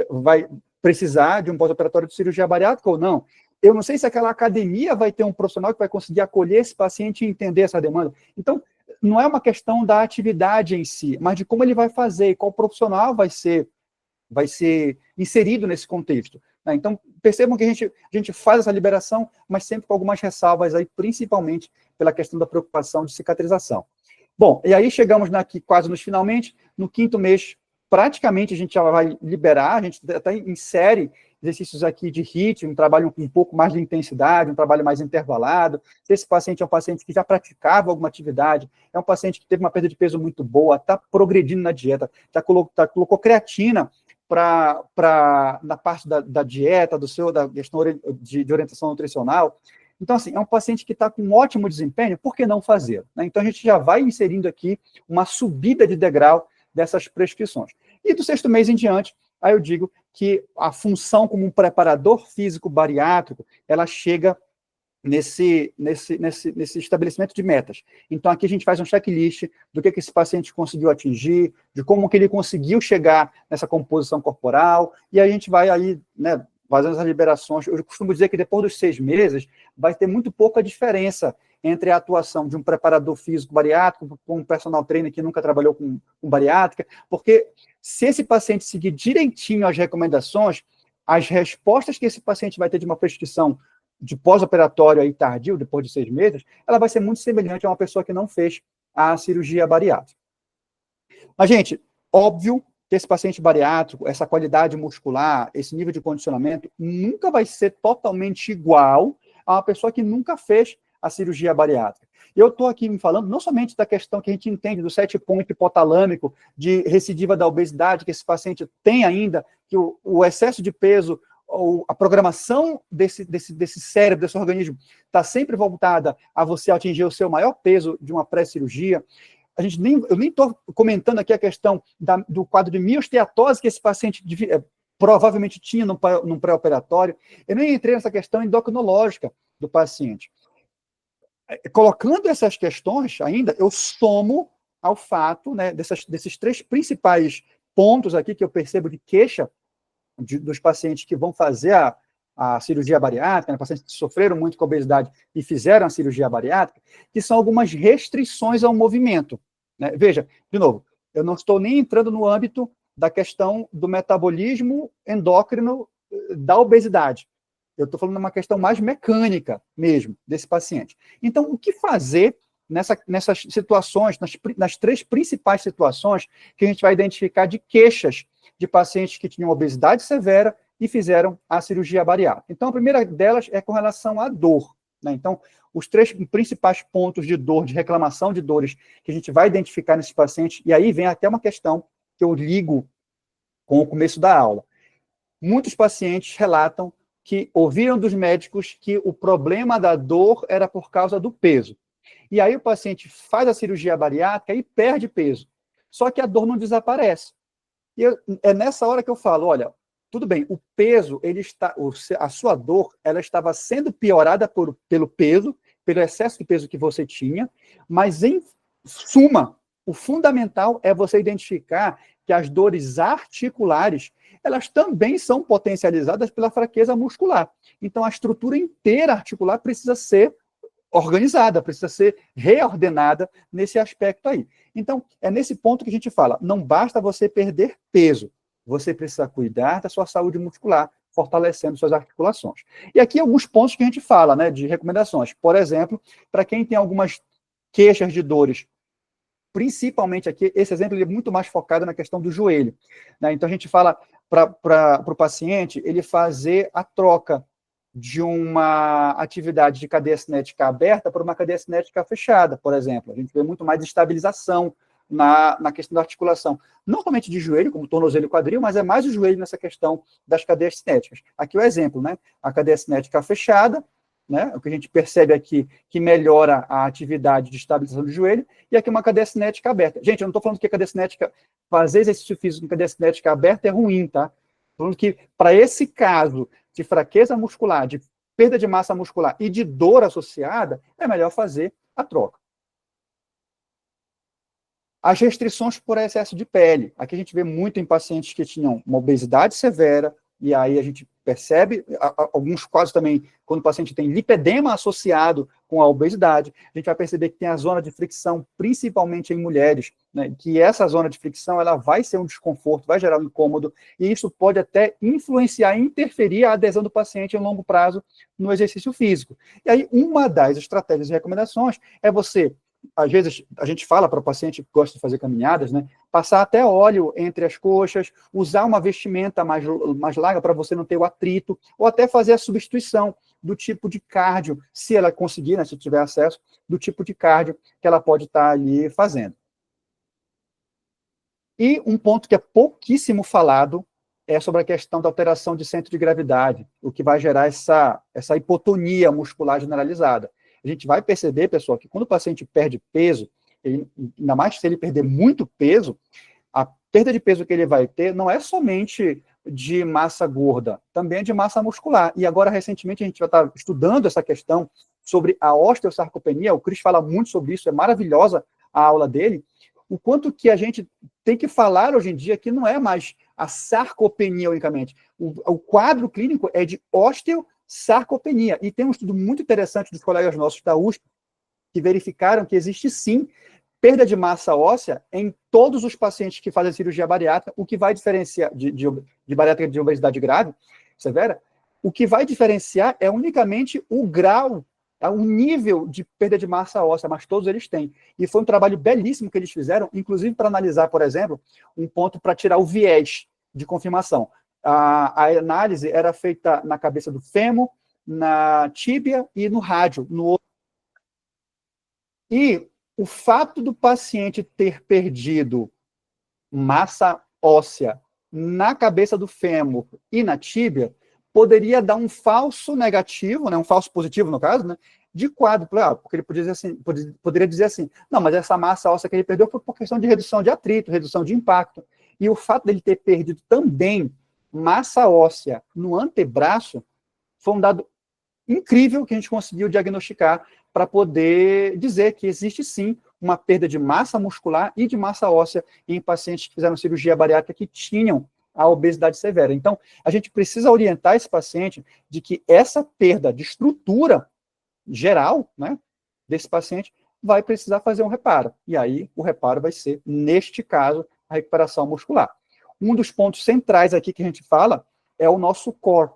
vai precisar de um pós-operatório de cirurgia bariátrica ou não. Eu não sei se aquela academia vai ter um profissional que vai conseguir acolher esse paciente e entender essa demanda. Então, não é uma questão da atividade em si, mas de como ele vai fazer e qual profissional vai ser inserido nesse contexto. Né? Então, percebam que a gente faz essa liberação, mas sempre com algumas ressalvas aí, principalmente pela questão da preocupação de cicatrização. Bom, e aí chegamos aqui quase nos finalmente, no 5º mês, praticamente a gente já vai liberar, a gente até insere exercícios aqui de HIIT, um trabalho com um pouco mais de intensidade, um trabalho mais intervalado. Se esse paciente é um paciente que já praticava alguma atividade, é um paciente que teve uma perda de peso muito boa, está progredindo na dieta, colocou creatina na parte da dieta, da questão de orientação nutricional. Então, assim, é um paciente que está com um ótimo desempenho, por que não fazer? Né? Então, a gente já vai inserindo aqui uma subida de degrau dessas prescrições. E do 6º mês em diante, aí eu digo que a função como um preparador físico bariátrico, ela chega nesse estabelecimento de metas. Então, aqui a gente faz um checklist do que esse paciente conseguiu atingir, de como que ele conseguiu chegar nessa composição corporal, e a gente vai aí, né, fazendo essas liberações. Eu costumo dizer que depois dos 6 meses, vai ter muito pouca diferença entre a atuação de um preparador físico bariátrico com um personal trainer que nunca trabalhou com bariátrica, porque se esse paciente seguir direitinho as recomendações, as respostas que esse paciente vai ter de uma prescrição de pós-operatório aí tardio, depois de 6 meses, ela vai ser muito semelhante a uma pessoa que não fez a cirurgia bariátrica. Mas, gente, óbvio que esse paciente bariátrico, essa qualidade muscular, esse nível de condicionamento, nunca vai ser totalmente igual a uma pessoa que nunca fez a cirurgia bariátrica. Eu estou aqui me falando não somente da questão que a gente entende do 7-ponto hipotalâmico, de recidiva da obesidade, que esse paciente tem ainda, que o excesso de peso, ou a programação desse cérebro, desse organismo, está sempre voltada a você atingir o seu maior peso de uma pré-cirurgia. Eu nem estou comentando aqui a questão do quadro de miosteatose que esse paciente provavelmente tinha num pré-operatório. Eu nem entrei nessa questão endocrinológica do paciente. Colocando essas questões ainda, eu somo ao fato, né, desses 3 principais pontos aqui que eu percebo de queixa dos pacientes que vão fazer a cirurgia bariátrica, né, pacientes que sofreram muito com obesidade e fizeram a cirurgia bariátrica, que são algumas restrições ao movimento. Né? Veja, de novo, eu não estou nem entrando no âmbito da questão do metabolismo endócrino da obesidade. Eu estou falando de uma questão mais mecânica mesmo desse paciente. Então, o que fazer nessas situações, nas 3 principais situações que a gente vai identificar de queixas de pacientes que tinham obesidade severa e fizeram a cirurgia bariátrica? Então, a primeira delas é com relação à dor. Né? Então, os 3 principais pontos de dor, de reclamação de dores que a gente vai identificar nesses pacientes, e aí vem até uma questão que eu ligo com o começo da aula. Muitos pacientes relatam que ouviram dos médicos que o problema da dor era por causa do peso. E aí o paciente faz a cirurgia bariátrica e perde peso. Só que a dor não desaparece. E é nessa hora que eu falo, olha, tudo bem, o peso, a sua dor, ela estava sendo piorada pelo peso, pelo excesso de peso que você tinha, mas em suma, o fundamental é você identificar que as dores articulares, elas também são potencializadas pela fraqueza muscular. Então, a estrutura inteira articular precisa ser organizada, precisa ser reordenada nesse aspecto aí. Então, é nesse ponto que a gente fala, não basta você perder peso, você precisa cuidar da sua saúde muscular, fortalecendo suas articulações. E aqui alguns pontos que a gente fala, né, de recomendações. Por exemplo, para quem tem algumas queixas de dores, principalmente aqui, esse exemplo ele é muito mais focado na questão do joelho. Né? Então, a gente fala para o paciente ele fazer a troca de uma atividade de cadeia cinética aberta para uma cadeia cinética fechada, por exemplo. A gente vê muito mais estabilização na questão da articulação. Não somente de joelho, como tornozelo e quadril, mas é mais o joelho nessa questão das cadeias cinéticas. Aqui o exemplo, né? A cadeia cinética fechada, né? O que a gente percebe aqui que melhora a atividade de estabilização do joelho, e aqui uma cadeia cinética aberta. Gente, eu não estou falando que a cadeia cinética, fazer exercício físico em cadeia cinética aberta é ruim, tá? Estou falando que, para esse caso de fraqueza muscular, de perda de massa muscular e de dor associada, é melhor fazer a troca. As restrições por excesso de pele. Aqui a gente vê muito em pacientes que tinham uma obesidade severa, e aí a gente percebe, alguns casos também, quando o paciente tem lipedema associado com a obesidade, a gente vai perceber que tem a zona de fricção, principalmente em mulheres, né, que essa zona de fricção ela vai ser um desconforto, vai gerar um incômodo, e isso pode até influenciar, interferir a adesão do paciente em longo prazo no exercício físico. E aí, uma das estratégias e recomendações é você, às vezes, a gente fala para o paciente que gosta de fazer caminhadas, né, passar até óleo entre as coxas, usar uma vestimenta mais larga para você não ter o atrito, ou até fazer a substituição do tipo de cardio, se ela conseguir, né, se tiver acesso, do tipo de cardio que ela pode estar ali fazendo. E um ponto que é pouquíssimo falado é sobre a questão da alteração de centro de gravidade, o que vai gerar essa hipotonia muscular generalizada. A gente vai perceber, pessoal, que quando o paciente perde peso, ainda mais se ele perder muito peso, a perda de peso que ele vai ter não é somente de massa gorda, também é de massa muscular. E agora, recentemente, a gente vai estar estudando essa questão sobre a osteosarcopenia, o Cris fala muito sobre isso, é maravilhosa a aula dele, o quanto que a gente tem que falar hoje em dia que não é mais a sarcopenia unicamente. O quadro clínico é de osteosarcopenia. E tem um estudo muito interessante dos colegas nossos da USP que verificaram que existe sim perda de massa óssea em todos os pacientes que fazem cirurgia bariátrica, o que vai diferenciar de bariátrica de obesidade grave, severa, o que vai diferenciar é unicamente o grau, o nível de perda de massa óssea, mas todos eles têm. E foi um trabalho belíssimo que eles fizeram, inclusive para analisar, por exemplo, um ponto para tirar o viés de confirmação. A análise era feita na cabeça do fêmur, na tíbia e no rádio, no osso. E o fato do paciente ter perdido massa óssea na cabeça do fêmur e na tíbia poderia dar um falso negativo, né, um falso positivo no caso, né, de quadro, porque ele poderia dizer assim, não, mas essa massa óssea que ele perdeu foi por questão de redução de atrito, redução de impacto. E o fato dele ter perdido também massa óssea no antebraço foi um dado incrível que a gente conseguiu diagnosticar para poder dizer que existe sim uma perda de massa muscular e de massa óssea em pacientes que fizeram cirurgia bariátrica que tinham a obesidade severa. Então, a gente precisa orientar esse paciente de que essa perda de estrutura geral, né, desse paciente vai precisar fazer um reparo. E aí, o reparo vai ser, neste caso, a recuperação muscular. Um dos pontos centrais aqui que a gente fala é o nosso core.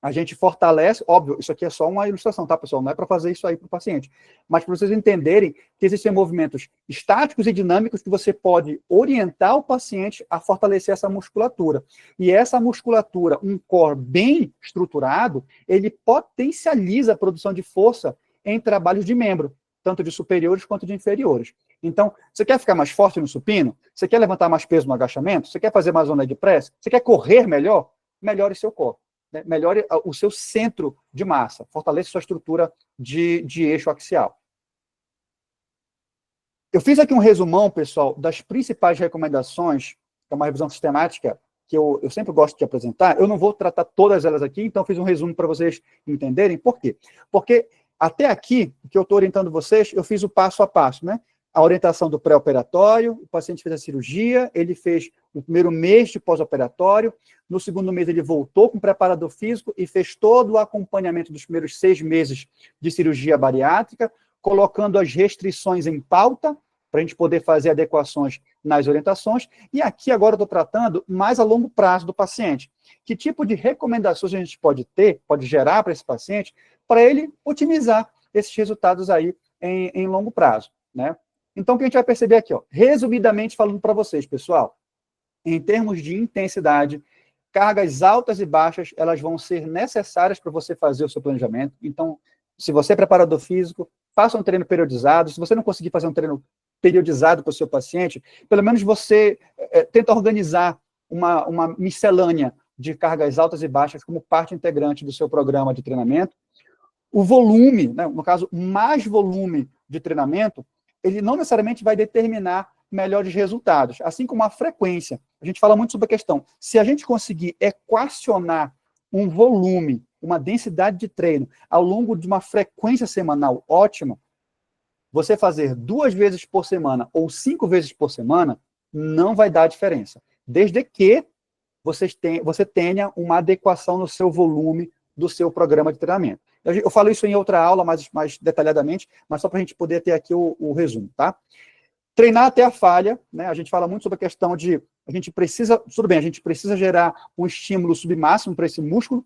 A gente fortalece, óbvio, isso aqui é só uma ilustração, tá, pessoal? Não é para fazer isso aí para o paciente. Mas para vocês entenderem que existem movimentos estáticos e dinâmicos que você pode orientar o paciente a fortalecer essa musculatura. E essa musculatura, um core bem estruturado, ele potencializa a produção de força em trabalhos de membro, tanto de superiores quanto de inferiores. Então, você quer ficar mais forte no supino? Você quer levantar mais peso no agachamento? Você quer fazer mais zona de press? Você quer correr melhor? Melhore seu core. Né, melhore o seu centro de massa, fortaleça sua estrutura de eixo axial. Eu fiz aqui um resumão, pessoal, das principais recomendações, que é uma revisão sistemática, que eu sempre gosto de apresentar. Eu não vou tratar todas elas aqui, então fiz um resumo para vocês entenderem. Por quê? Porque até aqui, que eu estou orientando vocês, eu fiz o passo a passo, né? A orientação do pré-operatório, o paciente fez a cirurgia, ele fez o primeiro mês de pós-operatório, no segundo mês ele voltou com o preparador físico e fez todo o acompanhamento dos primeiros 6 meses de cirurgia bariátrica, colocando as restrições em pauta, para a gente poder fazer adequações nas orientações, e aqui agora eu estou tratando mais a longo prazo do paciente. Que tipo de recomendações a gente pode ter, pode gerar para esse paciente, para ele otimizar esses resultados aí em longo prazo, né? Então, o que a gente vai perceber aqui, ó, resumidamente falando para vocês, pessoal, em termos de intensidade, cargas altas e baixas, elas vão ser necessárias para você fazer o seu planejamento. Então, se você é preparador físico, faça um treino periodizado. Se você não conseguir fazer um treino periodizado para o seu paciente, pelo menos você tenta organizar uma miscelânea de cargas altas e baixas como parte integrante do seu programa de treinamento. O volume, né, no caso, mais volume de treinamento, ele não necessariamente vai determinar melhores resultados, assim como a frequência. A gente fala muito sobre a questão, se a gente conseguir equacionar um volume, uma densidade de treino ao longo de uma frequência semanal ótima, você fazer 2 vezes por semana ou 5 vezes por semana não vai dar diferença, desde que você tenha uma adequação no seu volume do seu programa de treinamento. Eu falo isso em outra aula, mais detalhadamente, mas só para a gente poder ter aqui o resumo, tá? Treinar até a falha, né? A gente fala muito sobre a questão de, a gente precisa gerar um estímulo submáximo para esse músculo,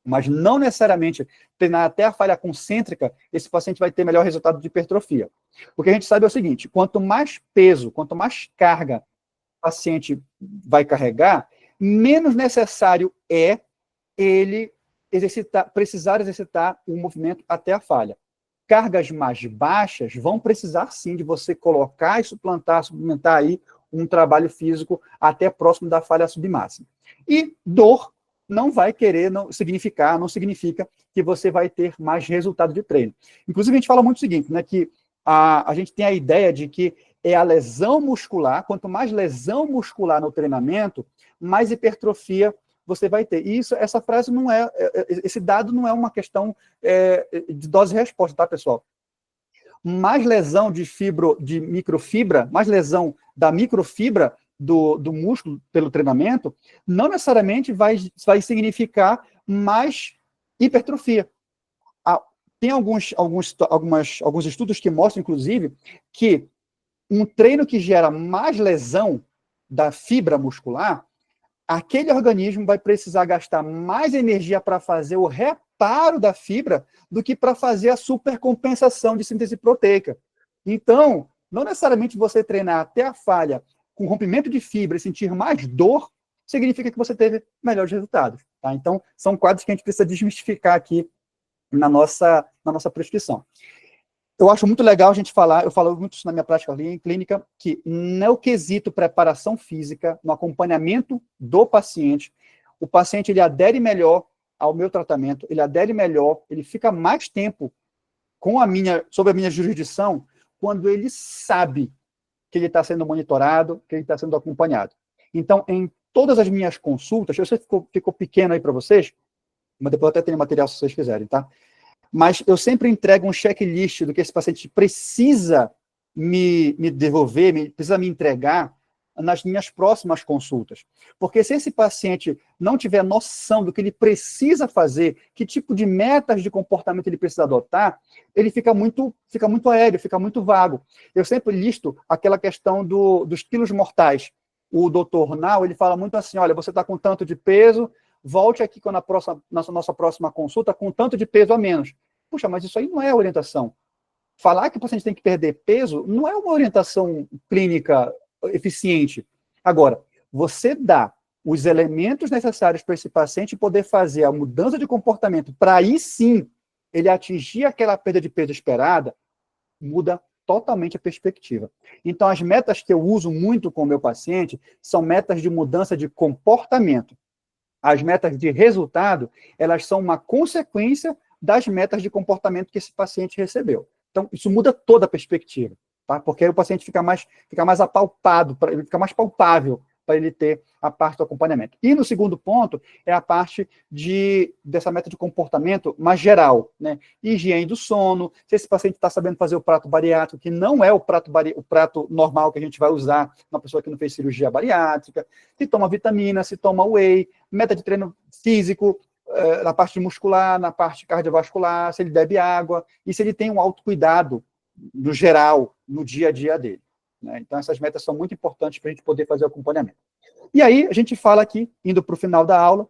mas não necessariamente treinar até a falha concêntrica, esse paciente vai ter melhor resultado de hipertrofia. O que a gente sabe é o seguinte, quanto mais peso, quanto mais carga o paciente vai carregar, menos necessário é ele precisar exercitar o movimento até a falha. Cargas mais baixas vão precisar, sim, de você colocar e suplementar aí um trabalho físico até próximo da falha submáxima. E dor não significa que você vai ter mais resultado de treino. Inclusive, a gente fala muito o seguinte, né, que a gente tem a ideia de que é a lesão muscular, quanto mais lesão muscular no treinamento, mais hipertrofia você vai ter. E essa frase não esse dado não é uma questão de dose e resposta, tá, pessoal? Mais lesão de microfibra, mais lesão da microfibra do músculo pelo treinamento, não necessariamente vai significar mais hipertrofia. Tem alguns estudos que mostram, inclusive, que um treino que gera mais lesão da fibra muscular, aquele organismo vai precisar gastar mais energia para fazer o reparo da fibra do que para fazer a supercompensação de síntese proteica. Então, não necessariamente você treinar até a falha com rompimento de fibra e sentir mais dor, significa que você teve melhores resultados. Tá? Então, são quadros que a gente precisa desmistificar aqui na nossa prescrição. Eu acho muito legal a gente falar, eu falo muito isso na minha prática ali em clínica, que no quesito preparação física, no acompanhamento do paciente, o paciente ele adere melhor ao meu tratamento, ele adere melhor, ele fica mais tempo sob a minha jurisdição, quando ele sabe que ele está sendo monitorado, que ele está sendo acompanhado. Então, em todas as minhas consultas, eu sei que ficou pequeno aí para vocês, mas depois eu até tenho material se vocês quiserem, tá? Mas eu sempre entrego um checklist do que esse paciente precisa me devolver, precisa me entregar nas minhas próximas consultas. Porque se esse paciente não tiver noção do que ele precisa fazer, que tipo de metas de comportamento ele precisa adotar, ele fica muito aéreo, fica muito vago. Eu sempre listo aquela questão dos quilos mortais. O Dr. Nau, ele fala muito assim, olha, você está com tanto de peso, volte aqui na nossa próxima consulta com tanto de peso a menos. Puxa, mas isso aí não é orientação. Falar que o paciente tem que perder peso não é uma orientação clínica eficiente. Agora, você dá os elementos necessários para esse paciente poder fazer a mudança de comportamento, para aí sim ele atingir aquela perda de peso esperada, muda totalmente a perspectiva. Então, as metas que eu uso muito com o meu paciente são metas de mudança de comportamento. As metas de resultado, elas são uma consequência das metas de comportamento que esse paciente recebeu. Então, isso muda toda a perspectiva, tá? Porque aí o paciente fica mais apalpado, ele fica mais palpável para ele ter a parte do acompanhamento. E no segundo ponto, é a parte dessa meta de comportamento mais geral, né? Higiene do sono, se esse paciente está sabendo fazer o prato bariátrico, que não é o prato normal que a gente vai usar na pessoa que não fez cirurgia bariátrica, se toma vitamina, se toma whey, meta de treino físico, na parte muscular, na parte cardiovascular, se ele bebe água, e se ele tem um autocuidado, no geral, no dia a dia dele. Né? Então, essas metas são muito importantes para a gente poder fazer o acompanhamento. E aí, a gente fala aqui, indo para o final da aula,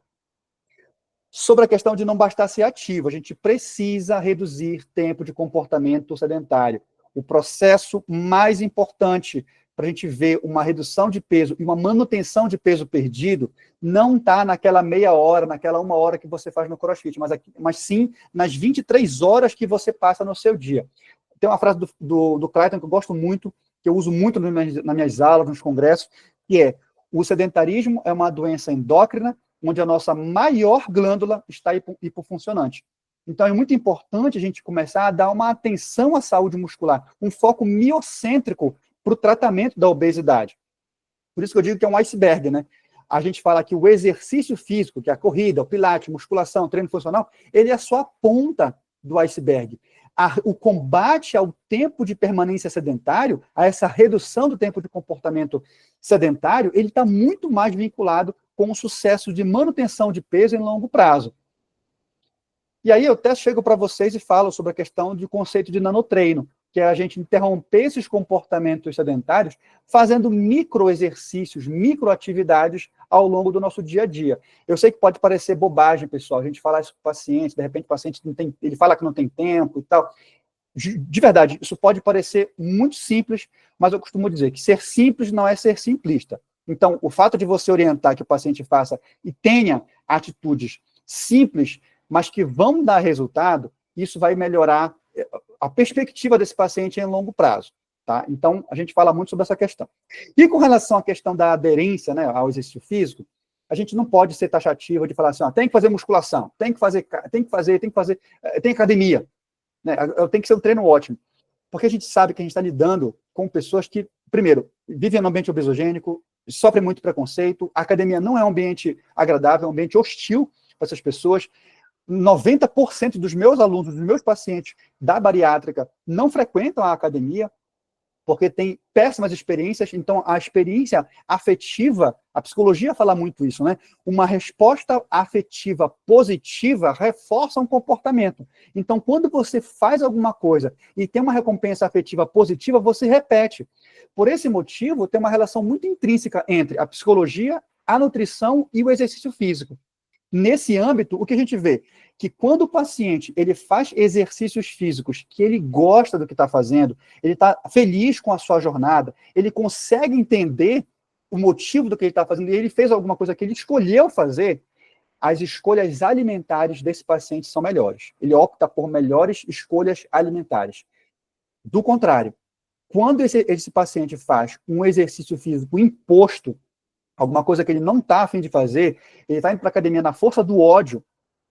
sobre a questão de não bastar ser ativo. A gente precisa reduzir tempo de comportamento sedentário. O processo mais importante para a gente ver uma redução de peso e uma manutenção de peso perdido, não está naquela meia hora, naquela 1 hora que você faz no CrossFit, mas sim nas 23 horas que você passa no seu dia. Tem uma frase do Clayton que eu gosto muito, que eu uso muito nas minhas aulas, nos congressos, que é: o sedentarismo é uma doença endócrina, onde a nossa maior glândula está hipofuncionante. Então, é muito importante a gente começar a dar uma atenção à saúde muscular, um foco miocêntrico para o tratamento da obesidade. Por isso que eu digo que é um iceberg, né? A gente fala que o exercício físico, que é a corrida, o pilates, musculação, treino funcional, ele é só a ponta do iceberg. O combate ao tempo de permanência sedentário, a essa redução do tempo de comportamento sedentário, ele está muito mais vinculado com o sucesso de manutenção de peso em longo prazo. E aí eu até chego para vocês e falo sobre a questão do conceito de nanotreino, que é a gente interromper esses comportamentos sedentários fazendo microexercícios, microatividades ao longo do nosso dia a dia. Eu sei que pode parecer bobagem, pessoal, a gente falar isso com o paciente, de repente o paciente não tem, ele fala que não tem tempo e tal. De verdade, isso pode parecer muito simples, mas eu costumo dizer que ser simples não é ser simplista. Então, o fato de você orientar que o paciente faça e tenha atitudes simples, mas que vão dar resultado, isso vai melhorar a perspectiva desse paciente em longo prazo. Tá? Então, a gente fala muito sobre essa questão. E com relação à questão da aderência, né, ao exercício físico, a gente não pode ser taxativo de falar assim, tem que fazer musculação, tem academia, né, tem que ser um treino ótimo. Porque a gente sabe que a gente está lidando com pessoas que, primeiro, vivem num ambiente obesogênico, sofrem muito preconceito, a academia não é um ambiente agradável, é um ambiente hostil para essas pessoas. 90% dos meus alunos, dos meus pacientes da bariátrica não frequentam a academia porque tem péssimas experiências. Então, a experiência afetiva, a psicologia fala muito isso, né? Uma resposta afetiva positiva reforça um comportamento. Então, quando você faz alguma coisa e tem uma recompensa afetiva positiva, você repete. Por esse motivo, tem uma relação muito intrínseca entre a psicologia, a nutrição e o exercício físico. Nesse âmbito, o que a gente vê? Que quando o paciente ele faz exercícios físicos, que ele gosta do que está fazendo, ele está feliz com a sua jornada, ele consegue entender o motivo do que ele está fazendo, e ele fez alguma coisa que ele escolheu fazer, as escolhas alimentares desse paciente são melhores. Ele opta por melhores escolhas alimentares. Do contrário, quando esse paciente faz um exercício físico imposto, alguma coisa que ele não está a fim de fazer, ele está indo para a academia na força do ódio,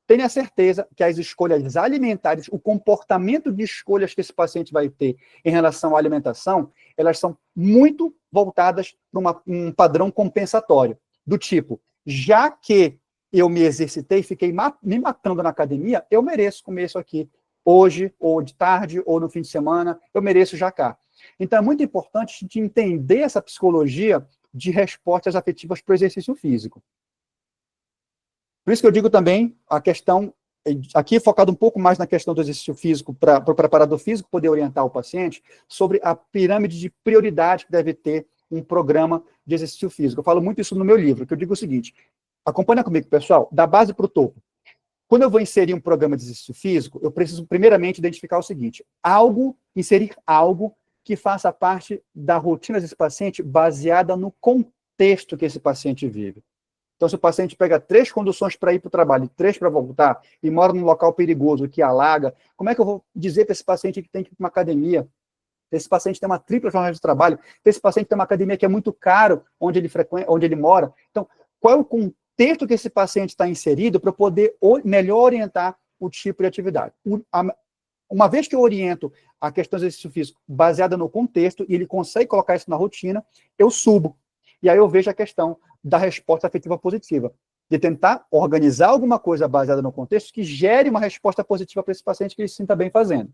tenha certeza que as escolhas alimentares, o comportamento de escolhas que esse paciente vai ter em relação à alimentação, elas são muito voltadas para um padrão compensatório, do tipo, já que eu me exercitei, fiquei me matando na academia, eu mereço comer isso aqui hoje, ou de tarde, ou no fim de semana, eu mereço já cá. Então, é muito importante a gente entender essa psicologia de respostas afetivas para o exercício físico. Por isso que eu digo também a questão, aqui focado um pouco mais na questão do exercício físico, para o preparador físico poder orientar o paciente sobre a pirâmide de prioridade que deve ter um programa de exercício físico. Eu falo muito isso no meu livro, que eu digo o seguinte, acompanha comigo, pessoal, da base para o topo. Quando eu vou inserir um programa de exercício físico, eu preciso primeiramente identificar o seguinte, inserir algo que faça parte da rotina desse paciente baseada no contexto que esse paciente vive. Então, se o paciente pega 3 conduções para ir para o trabalho e 3 para voltar, e mora num local perigoso que alaga, como é que eu vou dizer para esse paciente que tem que ir para uma academia? Esse paciente tem uma tripla jornada de trabalho, esse paciente tem uma academia que é muito caro, onde ele mora. Então, qual é o contexto que esse paciente está inserido para eu poder melhor orientar o tipo de atividade? Uma vez que eu oriento a questão do exercício físico baseada no contexto, e ele consegue colocar isso na rotina, eu subo. E aí eu vejo a questão da resposta afetiva positiva, de tentar organizar alguma coisa baseada no contexto que gere uma resposta positiva para esse paciente que ele se sinta bem fazendo.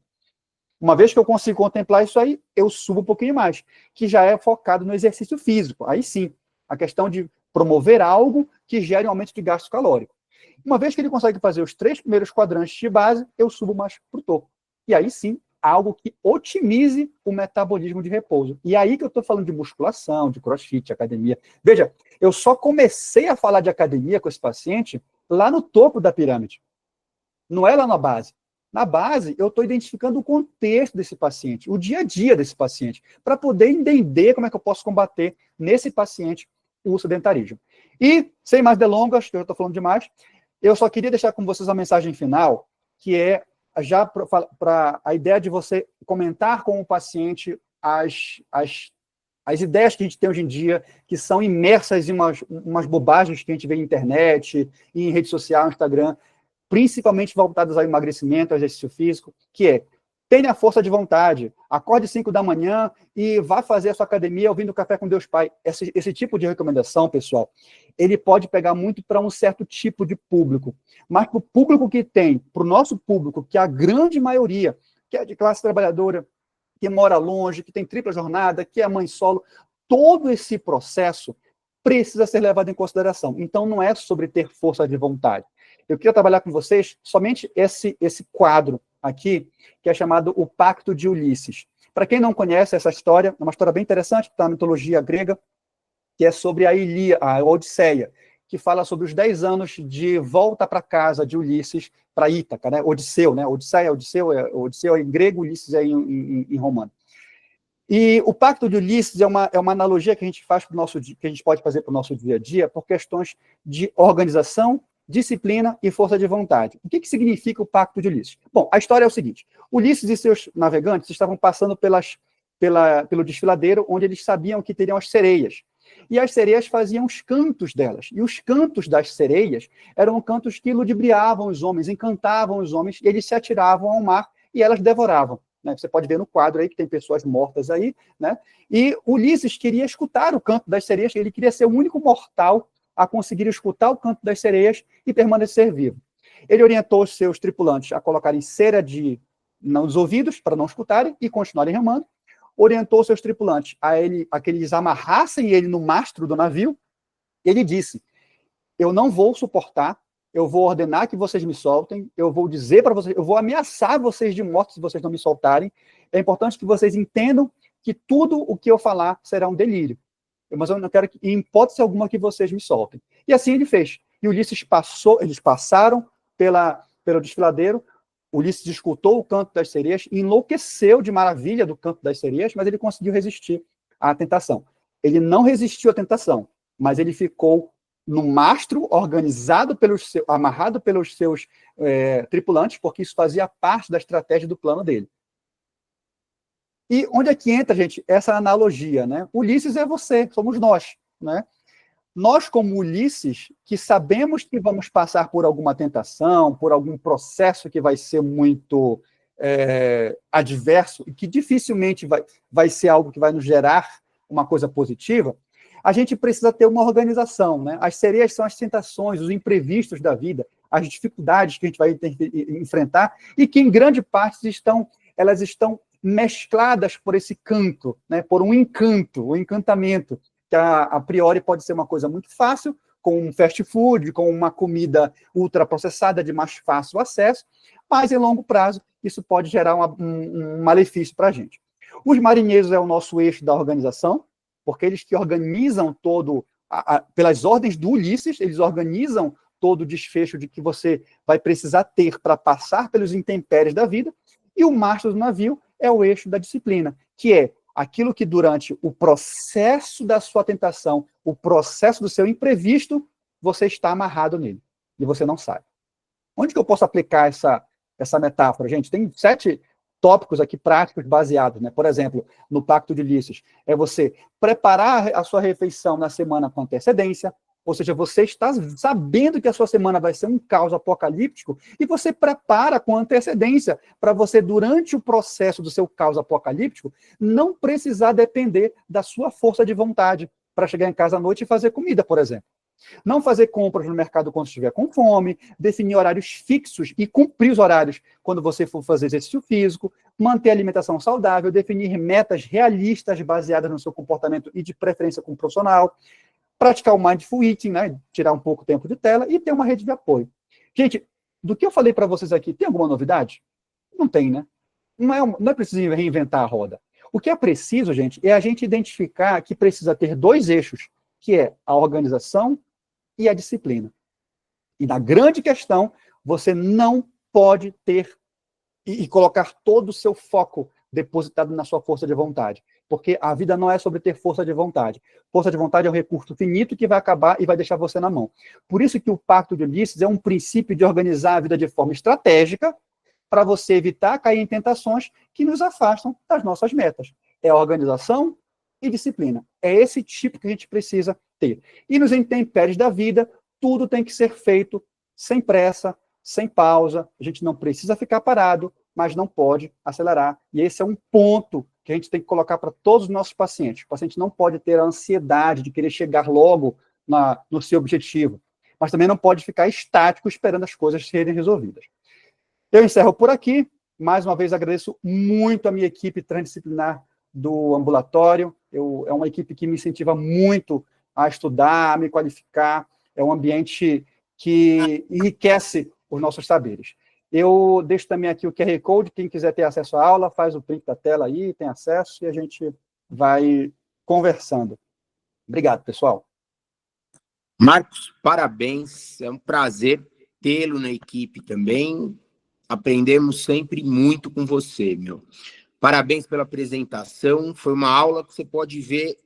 Uma vez que eu consigo contemplar isso aí, eu subo um pouquinho mais, que já é focado no exercício físico. Aí sim, a questão de promover algo que gere um aumento de gasto calórico. Uma vez que ele consegue fazer os 3 primeiros quadrantes de base, eu subo mais para o topo. E aí sim, algo que otimize o metabolismo de repouso. E aí que eu estou falando de musculação, de crossfit, academia. Veja, eu só comecei a falar de academia com esse paciente lá no topo da pirâmide. Não é lá na base. Na base, eu estou identificando o contexto desse paciente, o dia a dia desse paciente, para poder entender como é que eu posso combater nesse paciente o sedentarismo. E, sem mais delongas, que eu estou falando demais, eu só queria deixar com vocês a mensagem final, que é já para a ideia de você comentar com o paciente as ideias que a gente tem hoje em dia, que são imersas em umas bobagens que a gente vê na internet, em rede social, Instagram, principalmente voltadas ao emagrecimento, ao exercício físico, que é: tenha força de vontade, acorde 5 da manhã e vá fazer a sua academia ouvindo Café com Deus Pai. Esse tipo de recomendação, pessoal, ele pode pegar muito para um certo tipo de público, mas para o público que tem, para o nosso público, que é a grande maioria, que é de classe trabalhadora, que mora longe, que tem tripla jornada, que é mãe solo, todo esse processo precisa ser levado em consideração. Então, não é sobre ter força de vontade. Eu queria trabalhar com vocês somente esse quadro aqui, que é chamado O Pacto de Ulisses. Para quem não conhece essa história, é uma história bem interessante, que está na mitologia grega, que é sobre a Odisseia, que fala sobre os 10 anos de volta para casa de Ulisses para Ítaca, né? Odisseu, né? Odisseia, Odisseu é em grego, Ulisses é em romano. E o Pacto de Ulisses é uma analogia que a gente faz que a gente pode fazer para o nosso dia a dia por questões de organização, disciplina e força de vontade. O que significa o Pacto de Ulisses? Bom, a história é o seguinte: Ulisses e seus navegantes estavam passando pelo desfiladeiro, onde eles sabiam que teriam as sereias. E as sereias faziam os cantos delas. E os cantos das sereias eram cantos que ludibriavam os homens, encantavam os homens, e eles se atiravam ao mar e elas devoravam. Né? Você pode ver no quadro aí que tem pessoas mortas aí, né? E Ulisses queria escutar o canto das sereias, ele queria ser o único mortal a conseguir escutar o canto das sereias e permanecer vivo. Ele orientou os seus tripulantes a colocarem cera nos ouvidos para não escutarem e continuarem remando. Orientou seus tripulantes a que eles amarrassem ele no mastro do navio. Ele disse: eu não vou suportar, eu vou ordenar que vocês me soltem, eu vou dizer para vocês, eu vou ameaçar vocês de morte se vocês não me soltarem. É importante que vocês entendam que tudo o que eu falar será um delírio. Mas eu não quero, em hipótese alguma, que vocês me soltem. E assim ele fez. E Ulisses eles passaram pelo desfiladeiro. Ulisses escutou o canto das sereias e enlouqueceu de maravilha do canto das sereias, mas ele conseguiu resistir à tentação. Ele não resistiu à tentação, mas ele ficou no mastro, amarrado pelos seus tripulantes, porque isso fazia parte da estratégia do plano dele. E onde é que entra, gente, essa analogia, né? Ulisses é você, somos nós, né? Nós, como Ulisses, que sabemos que vamos passar por alguma tentação, por algum processo que vai ser muito adverso e que dificilmente vai ser algo que vai nos gerar uma coisa positiva, a gente precisa ter uma organização, né? As sereias são as tentações, os imprevistos da vida, as dificuldades que a gente vai enfrentar e que, em grande parte, elas estão mescladas por esse canto, né? Por um encanto, o encantamento, que a priori pode ser uma coisa muito fácil, com um fast food, com uma comida ultraprocessada de mais fácil acesso, mas em longo prazo isso pode gerar um malefício para a gente. Os marinheiros é o nosso eixo da organização, porque eles que organizam pelas ordens do Ulisses, eles organizam todo o desfecho de que você vai precisar ter para passar pelos intempéries da vida, e o mastro do navio é o eixo da disciplina, que é aquilo que durante o processo da sua tentação, o processo do seu imprevisto, você está amarrado nele, e você não sabe. Onde que eu posso aplicar essa metáfora, gente? Tem 7 tópicos aqui práticos baseados, né? Por exemplo, no Pacto de Ulisses, é você preparar a sua refeição na semana com antecedência, ou seja, você está sabendo que a sua semana vai ser um caos apocalíptico e você prepara com antecedência para você, durante o processo do seu caos apocalíptico, não precisar depender da sua força de vontade para chegar em casa à noite e fazer comida, por exemplo. Não fazer compras no mercado quando estiver com fome, definir horários fixos e cumprir os horários quando você for fazer exercício físico, manter a alimentação saudável, definir metas realistas baseadas no seu comportamento e de preferência com o profissional, praticar o mindful eating, né? Tirar um pouco o tempo de tela e ter uma rede de apoio. Gente, do que eu falei para vocês aqui, tem alguma novidade? Não tem, né? Não é preciso reinventar a roda. O que é preciso, gente, é a gente identificar que precisa ter 2 eixos, que é a organização e a disciplina. E na grande questão, você não pode ter e colocar todo o seu foco depositado na sua força de vontade. Porque a vida não é sobre ter força de vontade. Força de vontade é um recurso finito que vai acabar e vai deixar você na mão. Por isso que o Pacto de Ulisses é um princípio de organizar a vida de forma estratégica para você evitar cair em tentações que nos afastam das nossas metas. É organização e disciplina. É esse tipo que a gente precisa ter. E nos intempéries da vida, tudo tem que ser feito sem pressa, sem pausa. A gente não precisa ficar parado, mas não pode acelerar. E esse é um ponto que a gente tem que colocar para todos os nossos pacientes. O paciente não pode ter a ansiedade de querer chegar logo no seu objetivo, mas também não pode ficar estático esperando as coisas serem resolvidas. Eu encerro por aqui. Mais uma vez, agradeço muito a minha equipe transdisciplinar do ambulatório. É uma equipe que me incentiva muito a estudar, a me qualificar. É um ambiente que enriquece os nossos saberes. Eu deixo também aqui o QR Code, quem quiser ter acesso à aula, faz o print da tela aí, tem acesso, e a gente vai conversando. Obrigado, pessoal. Marcos, parabéns, é um prazer tê-lo na equipe também. Aprendemos sempre muito com você, meu. Parabéns pela apresentação, foi uma aula que você pode ver,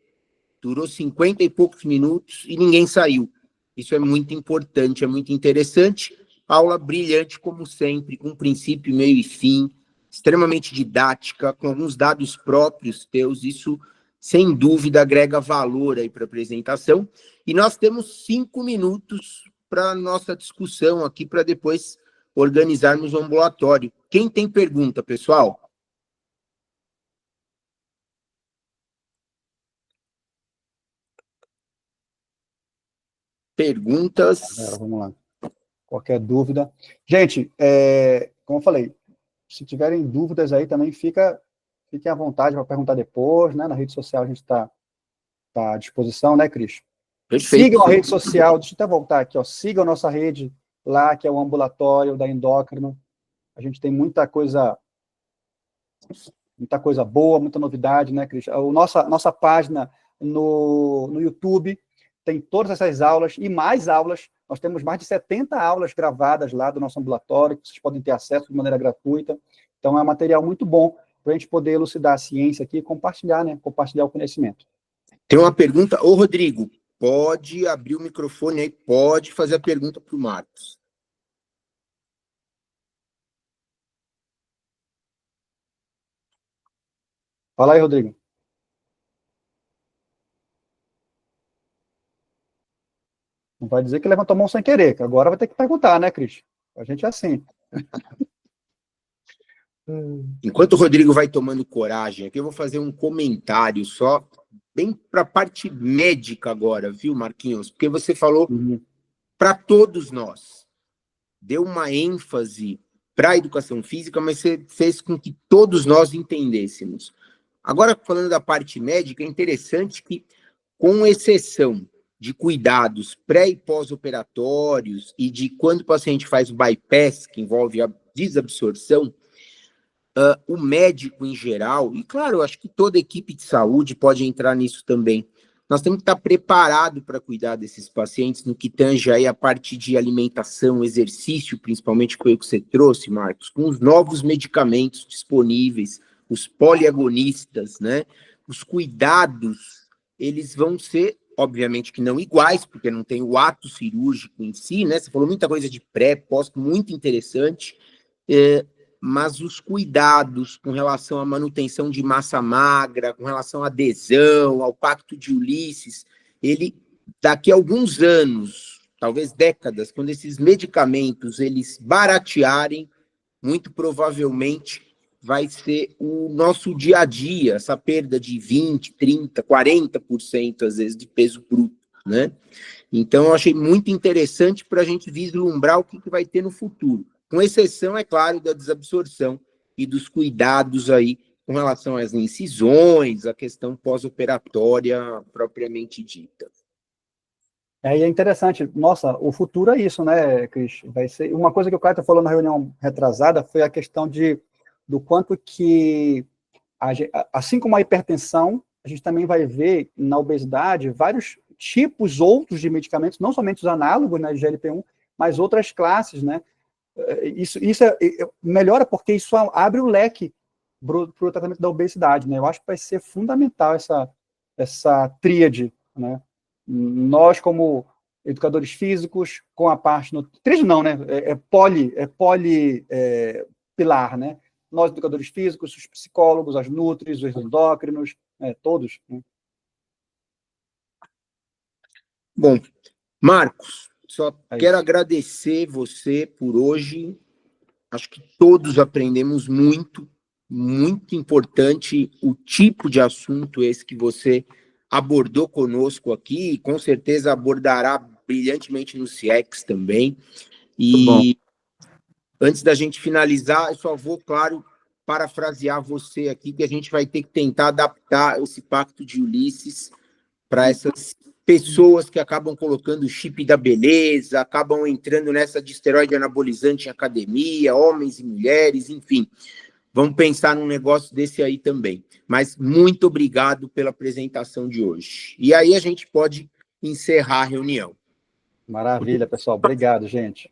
durou 50 e poucos minutos e ninguém saiu. Isso é muito importante, é muito interessante. Aula brilhante, como sempre, com princípio, meio e fim, extremamente didática, com alguns dados próprios teus. Isso, sem dúvida, agrega valor aí para a apresentação. E nós temos 5 minutos para a nossa discussão aqui, para depois organizarmos o ambulatório. Quem tem pergunta, pessoal? Perguntas? Vamos lá. Qualquer dúvida. Gente, como eu falei, se tiverem dúvidas aí também, fiquem à vontade para perguntar depois, né? Na rede social a gente está à disposição, né, Cris? Perfeito. Sigam a rede social, deixa eu até voltar aqui, ó. Sigam a nossa rede lá, que é o ambulatório da endócrino. A gente tem muita coisa boa, muita novidade, né, Cris? Nossa página no YouTube tem todas essas aulas e mais aulas. Nós temos mais de 70 aulas gravadas lá do nosso ambulatório, que vocês podem ter acesso de maneira gratuita. Então, é um material muito bom para a gente poder elucidar a ciência aqui e compartilhar, né? Compartilhar o conhecimento. Tem uma pergunta. Ô, Rodrigo, pode abrir o microfone aí, pode fazer a pergunta para o Marcos. Fala aí, Rodrigo. Não vai dizer que levantou a mão sem querer, que agora vai ter que perguntar, né, Cris? A gente é assim. Enquanto o Rodrigo vai tomando coragem aqui, eu vou fazer um comentário só, bem para a parte médica agora, viu, Marquinhos? Porque você falou para todos nós. Deu uma ênfase para a educação física, mas você fez com que todos nós entendêssemos. Agora, falando da parte médica, é interessante que, com exceção de cuidados pré- e pós-operatórios e de quando o paciente faz o bypass, que envolve a desabsorção, o médico em geral, e claro, eu acho que toda equipe de saúde pode entrar nisso também, nós temos que estar preparado para cuidar desses pacientes no que tange aí a parte de alimentação, exercício, principalmente foi o que você trouxe, Marcos, com os novos medicamentos disponíveis, os poliagonistas, né? Os cuidados, eles vão ser, obviamente que não iguais, porque não tem o ato cirúrgico em si, né? Você falou muita coisa de pré, pós, muito interessante, mas os cuidados com relação à manutenção de massa magra, com relação à adesão, ao Pacto de Ulisses, ele, daqui a alguns anos, talvez décadas, quando esses medicamentos eles baratearem, muito provavelmente vai ser o nosso dia a dia, essa perda de 20%, 30%, 40%, às vezes, de peso bruto, né? Então, eu achei muito interessante para a gente vislumbrar o que vai ter no futuro. Com exceção, é claro, da desabsorção e dos cuidados aí com relação às incisões, a questão pós-operatória propriamente dita. E é interessante, nossa, o futuro é isso, né, Cris? Vai ser uma coisa que o Caio falou na reunião retrasada foi a questão do quanto que, assim como a hipertensão, a gente também vai ver na obesidade vários tipos outros de medicamentos, não somente os análogos, né, de GLP-1, mas outras classes, né? Isso melhora porque isso abre o leque para o tratamento da obesidade, né? Eu acho que vai ser fundamental essa tríade, né? Nós, como educadores físicos, com a parte... Tríade não, né? Pilar, né? Nós, educadores físicos, os psicólogos, as nutris, os endócrinos, todos. Né? Bom, Marcos, só quero agradecer você por hoje. Acho que todos aprendemos muito, muito importante o tipo de assunto esse que você abordou conosco aqui, e com certeza abordará brilhantemente no CIEX também. E antes da gente finalizar, eu só vou, claro, parafrasear você aqui, que a gente vai ter que tentar adaptar esse Pacto de Ulisses para essas pessoas que acabam colocando o chip da beleza, acabam entrando nessa de esteroide anabolizante em academia, homens e mulheres, enfim. Vamos pensar num negócio desse aí também. Mas muito obrigado pela apresentação de hoje. E aí a gente pode encerrar a reunião. Maravilha, pessoal. Obrigado, gente.